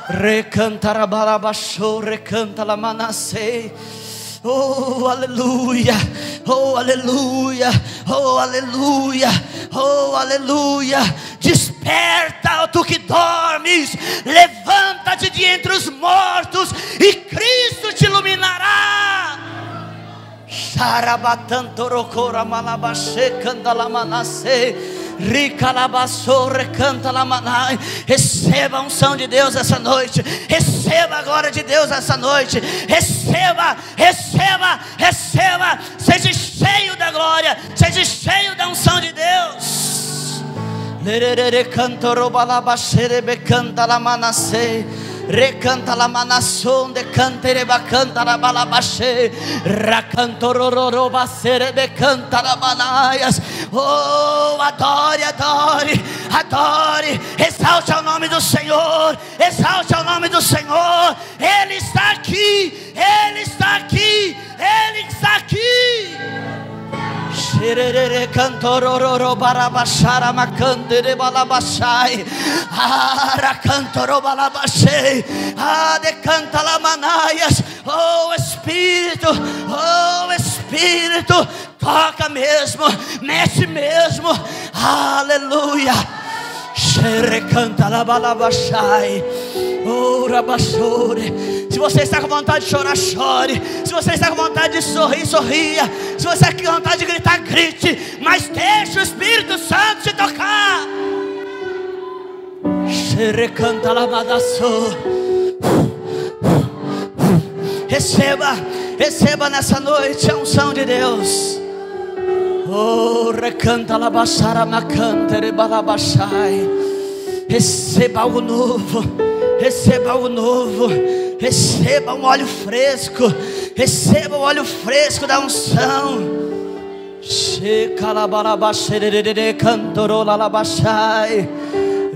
Recantarabarabashou recanta lamanasei. Oh, aleluia, oh, aleluia, oh, aleluia, oh, aleluia. Desperta, tu que dormes, levanta-te de entre os mortos e Cristo te iluminará. Xarabatantorocora malabaxe canta la manasse. Ricalabassore canta la manai. Receba a unção de Deus essa noite. Receba a glória de Deus essa noite. Receba, receba, receba. Seja cheio da glória, seja cheio da unção de Deus. Lerere cantoro balabaxere becanta la manasse. Recanta la manasson de cantere bacanta la balabaxe. Racantororo basere becanta la manaias. Oh, adore, adore, adore. Exalte ao nome do Senhor. Exalte ao nome do Senhor. Ele está aqui. Ele está aqui. Ele está aqui. Xerere cantororo barabachara macantere balabachai. Ara cantoro balabachei. Ah, decanta la manaias. Oh Espírito, oh Espírito, toca mesmo, mexe mesmo. Aleluia. Xere canta la balabachai. Oh, rabachore. Se você está com vontade de chorar, chore. Se você está com vontade de sorrir, sorria. Se você está com vontade de gritar, grite. Mas deixe o Espírito Santo te tocar. Xerecanta lavadaço. Receba, receba nessa noite a unção de Deus. Oh, recanta labachara macantere balabachai. Receba algo novo. Receba algo novo. Receba um óleo fresco. Receba o óleo fresco da unção. Shekalabalabasherere cantorolabashai.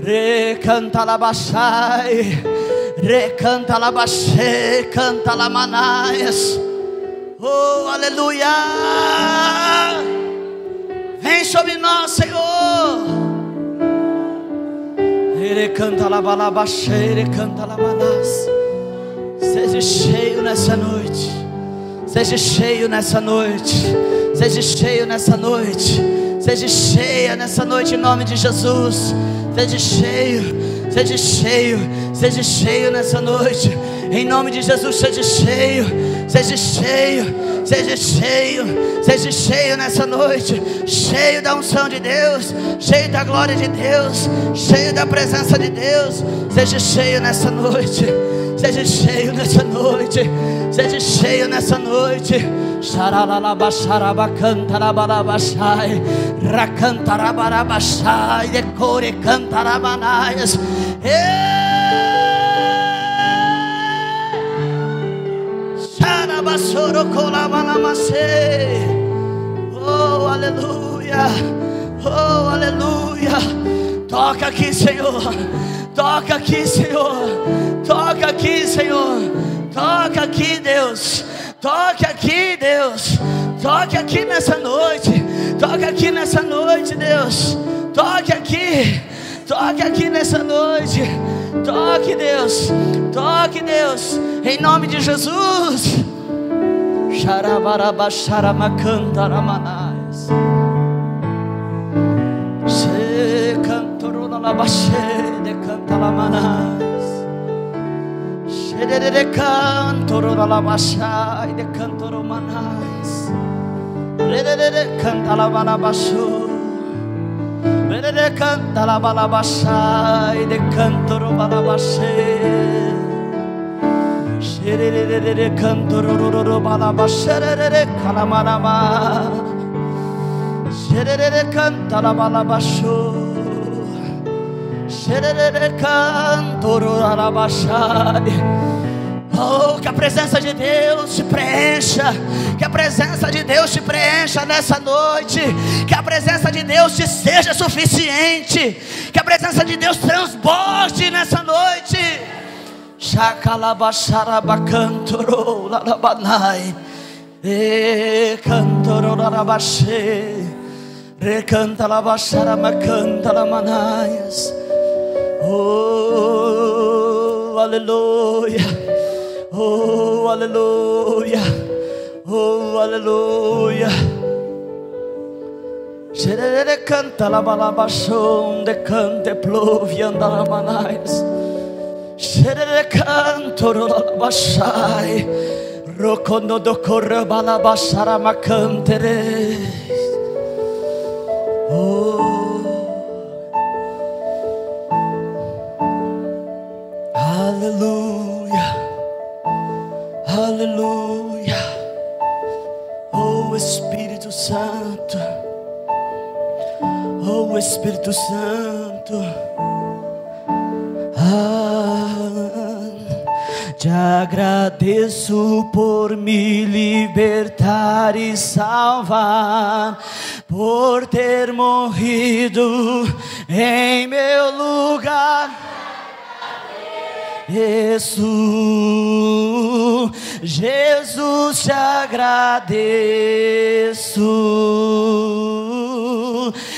Recantalabashai. Recantalabashe. Cantalamanaias. Oh, aleluia. Vem sobre nós, Senhor. Ele canta la balabaxe, ele canta la manas. Seja cheio nessa noite. Seja cheio nessa noite. Seja cheio nessa noite. Seja cheia nessa noite em nome de Jesus. Seja cheio, seja cheio, seja cheio nessa noite. Em nome de Jesus, seja cheio, seja cheio, seja cheio, seja cheio nessa noite. Cheio da unção de Deus, cheio da glória de Deus, cheio da presença de Deus. Seja cheio nessa noite. Seja cheio nessa noite. Seja cheio nessa noite. Xaralalabaxarabacantarabalabaxai. Racantarabarabaxai. Decore cantarabanaias. Xarabaxorocolabanamacê. Oh, aleluia. Oh, aleluia. Toca aqui, Senhor. Toca aqui, Senhor. Toca aqui, Senhor. Toca aqui, Deus. Toca aqui, Deus. Toca aqui nessa noite. Toca aqui nessa noite, Deus. Toque aqui. Toque aqui nessa noite. Toque, Deus. Toque, Deus. Em nome de Jesus. Xarabarabaxaramacantaramanaes. Se cantorolalabaxê de cantalamanais. Xerere cantorolalabaxai de cantoromanais. Rerere cantalabalabaxô. Rerere cantalabalabaxai de cantorobalabaxê. Xerere cantorolalabaxerere calamarama. Xerere cantalabalabaxô. Xerere cantorolalabaxai. Oh, que a presença de Deus te preencha. Que a presença de Deus te preencha nessa noite. Que a presença de Deus te seja suficiente. Que a presença de Deus transborde nessa noite. Shakalabaxarabacantoro lalabanai. E cantoro lalabaxê. Recanta labaxaramacanta lamanaias. Oh, aleluia. Oh, aleluia. Oh, aleluia. Xerere canta la balabachon de cante plovi andalamanais. Xerere canto la bachai. Rokonodokorra balabashara makantere. Oh, aleluia, aleluia. Oh Espírito Santo, oh Espírito Santo. Te agradeço por me libertar e salvar, por ter morrido em meu lugar. Jesus, te agradeço,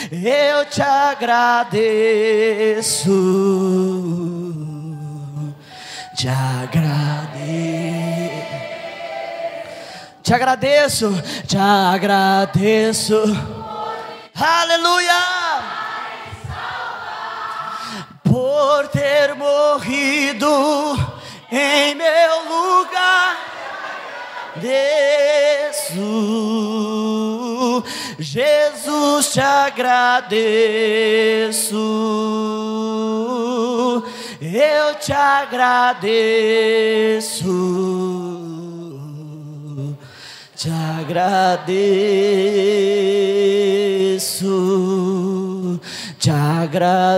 eu te agradeço. Te agradeço, te agradeço, aleluia, por ter morrido em meu lugar. Jesus, te agradeço, eu te agradeço, te agradeço, te agradeço,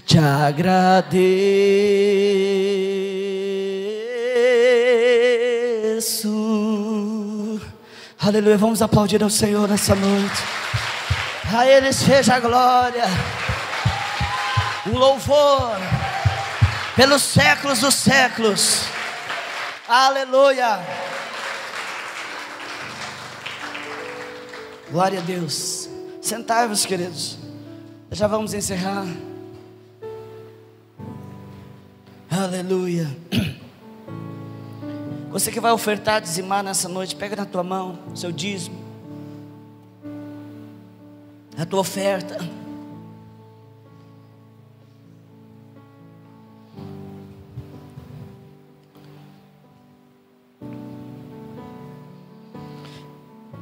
te agradeço. Aleluia, vamos aplaudir ao Senhor nessa noite. A Ele seja a glória, o louvor, pelos séculos dos séculos. Aleluia. Glória a Deus. Sentai-vos, queridos. Já vamos encerrar. Aleluia. Você que vai ofertar, dizimar nessa noite, pega na tua mão seu dízimo, a tua oferta.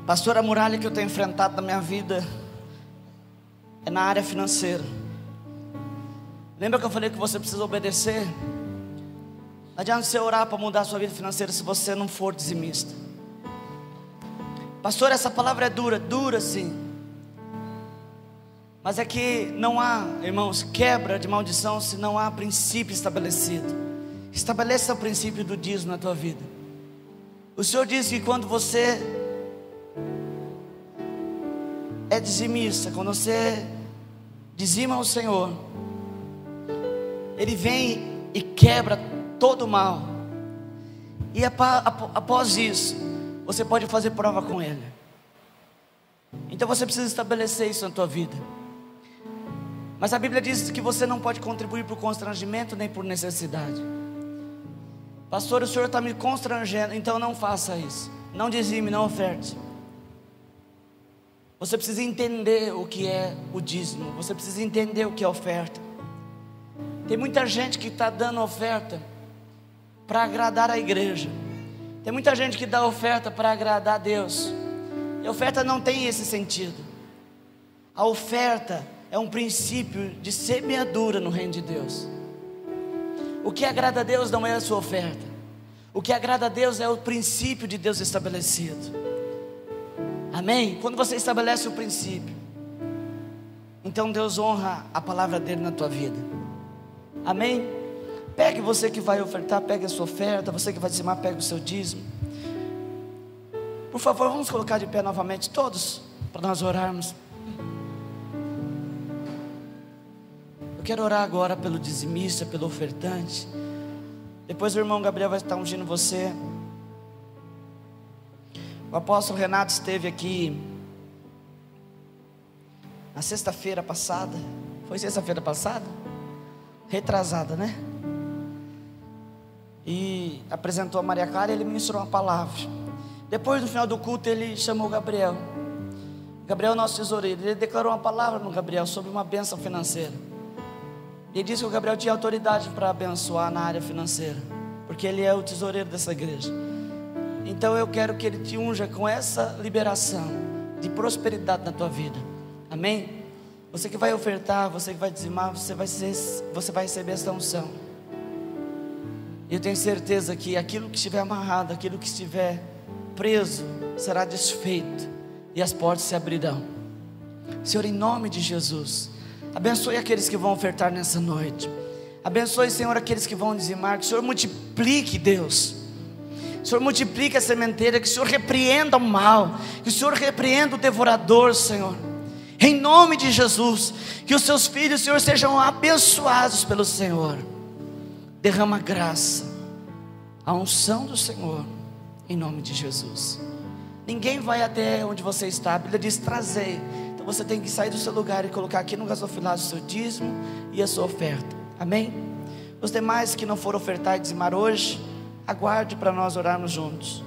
Pastor, a muralha que eu tenho enfrentado na minha vida é na área financeira. Lembra que eu falei que você precisa obedecer? Não adianta você orar para mudar a sua vida financeira se você não for dizimista. Pastor, essa palavra é dura. Dura sim. Mas é que não há, irmãos, quebra de maldição se não há princípio estabelecido. Estabeleça o princípio do dízimo na tua vida. O Senhor diz que quando você é dizimista, quando você dizima ao Senhor, Ele vem e quebra todo o mal. E após isso, você pode fazer prova com Ele. Então você precisa estabelecer isso na tua vida. Mas a Bíblia diz que você não pode contribuir por constrangimento nem por necessidade. Pastor, o Senhor está me constrangendo, então não faça isso. Não dizime, não oferte. Você precisa entender o que é o dízimo. Você precisa entender o que é oferta. Tem muita gente que está dando oferta para agradar a igreja. Tem muita gente que dá oferta para agradar a Deus. E a oferta não tem esse sentido. A oferta é um princípio de semeadura no reino de Deus. O que agrada a Deus não é a sua oferta. O que agrada a Deus é o princípio de Deus estabelecido. Amém? Quando você estabelece o princípio, então Deus honra a palavra dele na tua vida. Amém? Pegue, você que vai ofertar, pegue a sua oferta. Você que vai dizimar, pegue o seu dízimo. Por favor, vamos colocar de pé novamente todos, para nós orarmos. Eu quero orar agora pelo dizimista, pelo ofertante. Depois o irmão Gabriel vai estar ungindo você. O apóstolo Renato esteve aqui na sexta-feira passada. Foi sexta-feira passada? Retrasada, né? E apresentou a Maria Clara e ele ministrou uma palavra. Depois do final do culto ele chamou o Gabriel. Gabriel é o nosso tesoureiro. Ele declarou uma palavra no Gabriel sobre uma bênção financeira. Ele disse que o Gabriel tinha autoridade para abençoar na área financeira, porque ele é o tesoureiro dessa igreja. Então eu quero que ele te unja com essa liberação de prosperidade na tua vida. Amém? Você que vai ofertar, você que vai dizimar, você vai receber essa unção. Eu tenho certeza que aquilo que estiver amarrado, aquilo que estiver preso, será desfeito e as portas se abrirão. Senhor, em nome de Jesus, abençoe aqueles que vão ofertar nessa noite. Abençoe, Senhor, aqueles que vão dizimar. Que o Senhor multiplique, Deus. Que o Senhor multiplique a sementeira. Que o Senhor repreenda o mal. Que o Senhor repreenda o devorador, Senhor. Em nome de Jesus. Que os seus filhos, Senhor, sejam abençoados pelo Senhor. Derrama graça, a unção do Senhor, em nome de Jesus. Ninguém vai até onde você está. A Bíblia diz: trazei. Então você tem que sair do seu lugar e colocar aqui no gasofilaço o seu dízimo e a sua oferta. Amém? Os demais que não foram ofertar e dizimar hoje, aguarde para nós orarmos juntos.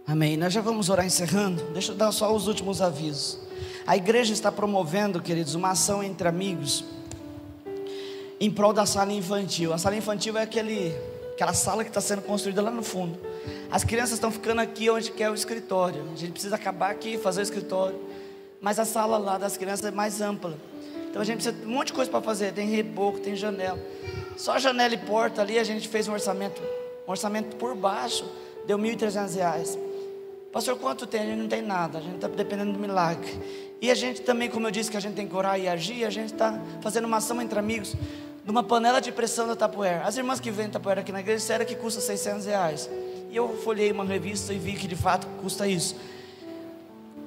Amém, nós já vamos orar encerrando. Deixa eu dar só os últimos avisos. A igreja está promovendo, queridos, uma ação entre amigos em prol da sala infantil. A sala infantil é aquela sala que está sendo construída lá no fundo. As crianças estão ficando aqui onde quer o escritório. A gente precisa acabar aqui, fazer o escritório, mas a sala lá das crianças é mais ampla. Então a gente precisa de um monte de coisa para fazer. Tem reboco, tem janela. Só janela e porta ali a gente fez um orçamento por baixo, deu R$1.300. Pastor, quanto tem? A gente não tem nada, a gente está dependendo do milagre. E a gente também, como eu disse que a gente tem que orar e agir, a gente está fazendo uma ação entre amigos de uma panela de pressão da Tupperware. As irmãs que vendem Tupperware aqui na igreja disseram que custa R$600. E eu folhei uma revista e vi que de fato custa isso.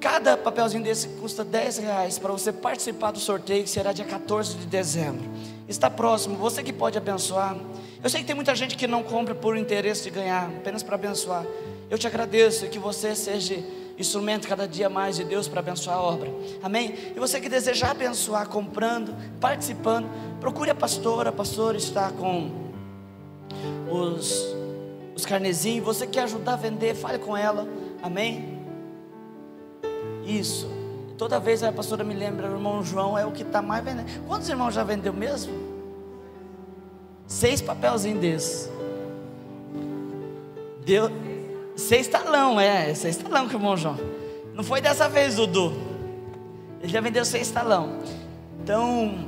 Cada papelzinho desse custa R$10 para você participar do sorteio, que será dia 14 de dezembro. Está próximo, você que pode abençoar. Eu sei que tem muita gente que não compra por interesse de ganhar, apenas para abençoar. Eu te agradeço, e que você seja instrumento cada dia mais de Deus para abençoar a obra. Amém? E você que deseja abençoar, comprando, participando, procure a pastora. A pastora está com os carnezinhos. Você quer ajudar a vender, fale com ela. Amém? Isso. Toda vez a pastora me lembra, o irmão João é o que está mais vendendo. Quantos irmãos já vendeu mesmo? 6 papelzinhos desses. Deu 6 talão, 6 talão que o irmão João. Não foi dessa vez, Dudu. Ele já vendeu 6 talão. Então,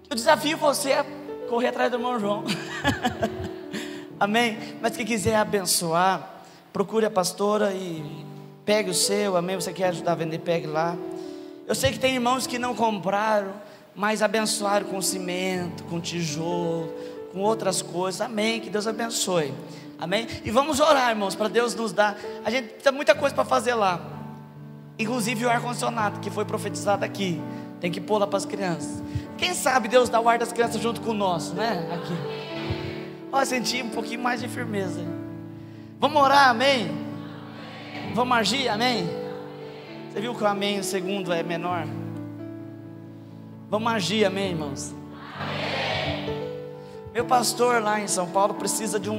eu desafio você a correr atrás do irmão João. Amém? Mas quem quiser abençoar, procure a pastora e pegue o seu. Amém? Você quer ajudar a vender, pegue lá. Eu sei que tem irmãos que não compraram, mas abençoaram com cimento, com tijolo, com outras coisas. Amém? Que Deus abençoe. Amém? E vamos orar, irmãos, para Deus nos dar. A gente tem muita coisa para fazer lá, inclusive o ar-condicionado que foi profetizado aqui. Tem que pôr lá para as crianças. Quem sabe Deus dá o ar das crianças junto com o nosso, né? Aqui. Ó, senti um pouquinho mais de firmeza. Vamos orar, amém? Vamos agir, amém? Você viu que o amém, o segundo é menor? Vamos agir, amém, irmãos? Meu pastor lá em São Paulo precisa de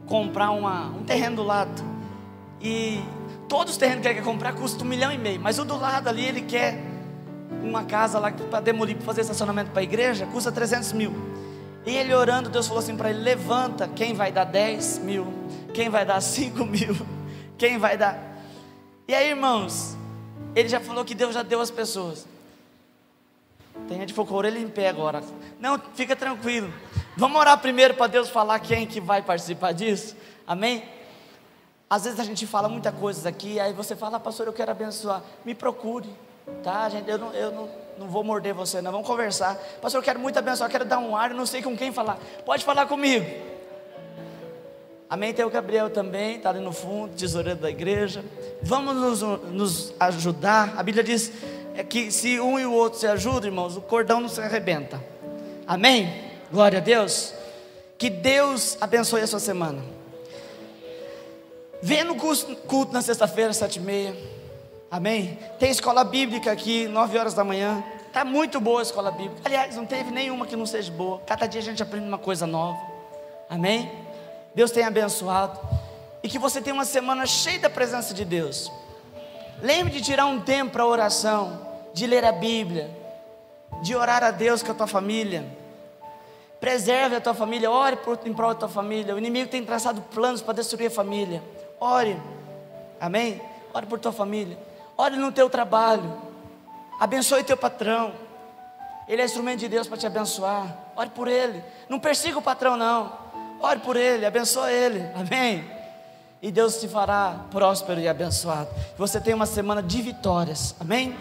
comprar um terreno do lado. E todos os terrenos que ele quer comprar custam R$1,5 milhão. Mas o do lado ali, ele quer uma casa lá para demolir, para fazer estacionamento para a igreja, custa 300 mil. E ele orando, Deus falou assim para ele: levanta, quem vai dar 10 mil? Quem vai dar 5 mil? Quem vai dar? E aí, irmãos, ele já falou que Deus já deu as pessoas. Tem gente que for com a orelha em pé agora. Não, fica tranquilo. Vamos orar primeiro para Deus falar quem que vai participar disso. Amém? Às vezes a gente fala muita coisa aqui, aí você fala: pastor, eu quero abençoar. Me procure. Tá, gente, eu não vou morder você, não. Vamos conversar. Pastor, eu quero muito abençoar, eu quero dar um ar, eu não sei com quem falar. Pode falar comigo. Amém? Tem o Gabriel também, está ali no fundo, tesoureiro da igreja. Vamos nos ajudar. A Bíblia diz que se um e o outro se ajudam, irmãos, o cordão não se arrebenta. Amém? Glória a Deus. Que Deus abençoe a sua semana. Venha no culto na sexta-feira, 7h30. Amém? Tem escola bíblica aqui, 9 horas da manhã. Está muito boa a escola bíblica. Aliás, não teve nenhuma que não seja boa. Cada dia a gente aprende uma coisa nova. Amém? Deus tenha abençoado. E que você tenha uma semana cheia da presença de Deus. Lembre de tirar um tempo para oração, de ler a Bíblia, de orar a Deus com a tua família. Preserve a tua família, ore em prol da tua família. O inimigo tem traçado planos para destruir a família. Ore, amém? Ore por tua família. Ore no teu trabalho. Abençoe teu patrão. Ele é instrumento de Deus para te abençoar. Ore por ele. Não persiga o patrão, não. Ore por ele, abençoe ele. Amém? E Deus te fará próspero e abençoado. Você tem uma semana de vitórias. Amém?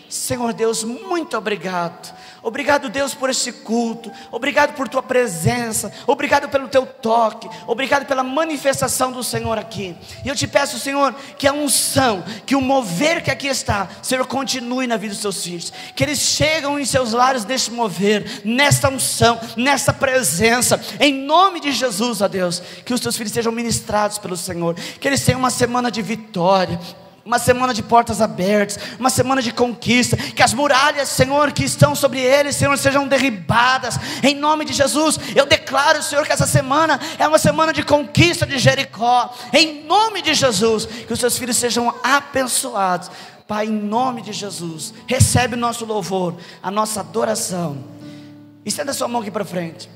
Senhor Deus, muito obrigado. Obrigado, Deus, por este culto. Obrigado por tua presença. Obrigado pelo teu toque. Obrigado pela manifestação do Senhor aqui. E eu te peço, Senhor, que a unção, que o mover que aqui está, Senhor, continue na vida dos seus filhos. Que eles chegam em seus lares neste mover, nesta unção, nesta presença. Em nome de Jesus, ó Deus, que os teus filhos sejam ministrados pelo Senhor. Que eles tenham uma semana de vitória, uma semana de portas abertas, uma semana de conquista. Que as muralhas, Senhor, que estão sobre eles, Senhor, sejam derribadas. Em nome de Jesus, eu declaro, Senhor, que essa semana é uma semana de conquista de Jericó. Em nome de Jesus, que os seus filhos sejam abençoados. Pai, em nome de Jesus, recebe o nosso louvor, a nossa adoração. Estenda a sua mão aqui para frente.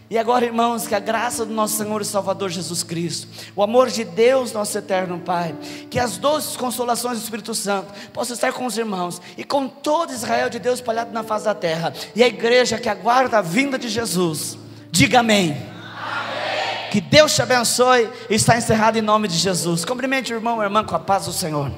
E agora, irmãos, que a graça do nosso Senhor e Salvador Jesus Cristo, o amor de Deus, nosso eterno Pai, que as doces consolações do Espírito Santo possam estar com os irmãos e com todo Israel de Deus espalhado na face da terra. E a igreja que aguarda a vinda de Jesus, diga amém. Amém. Que Deus te abençoe. Está encerrado em nome de Jesus. Cumprimente o irmão e a irmã com a paz do Senhor.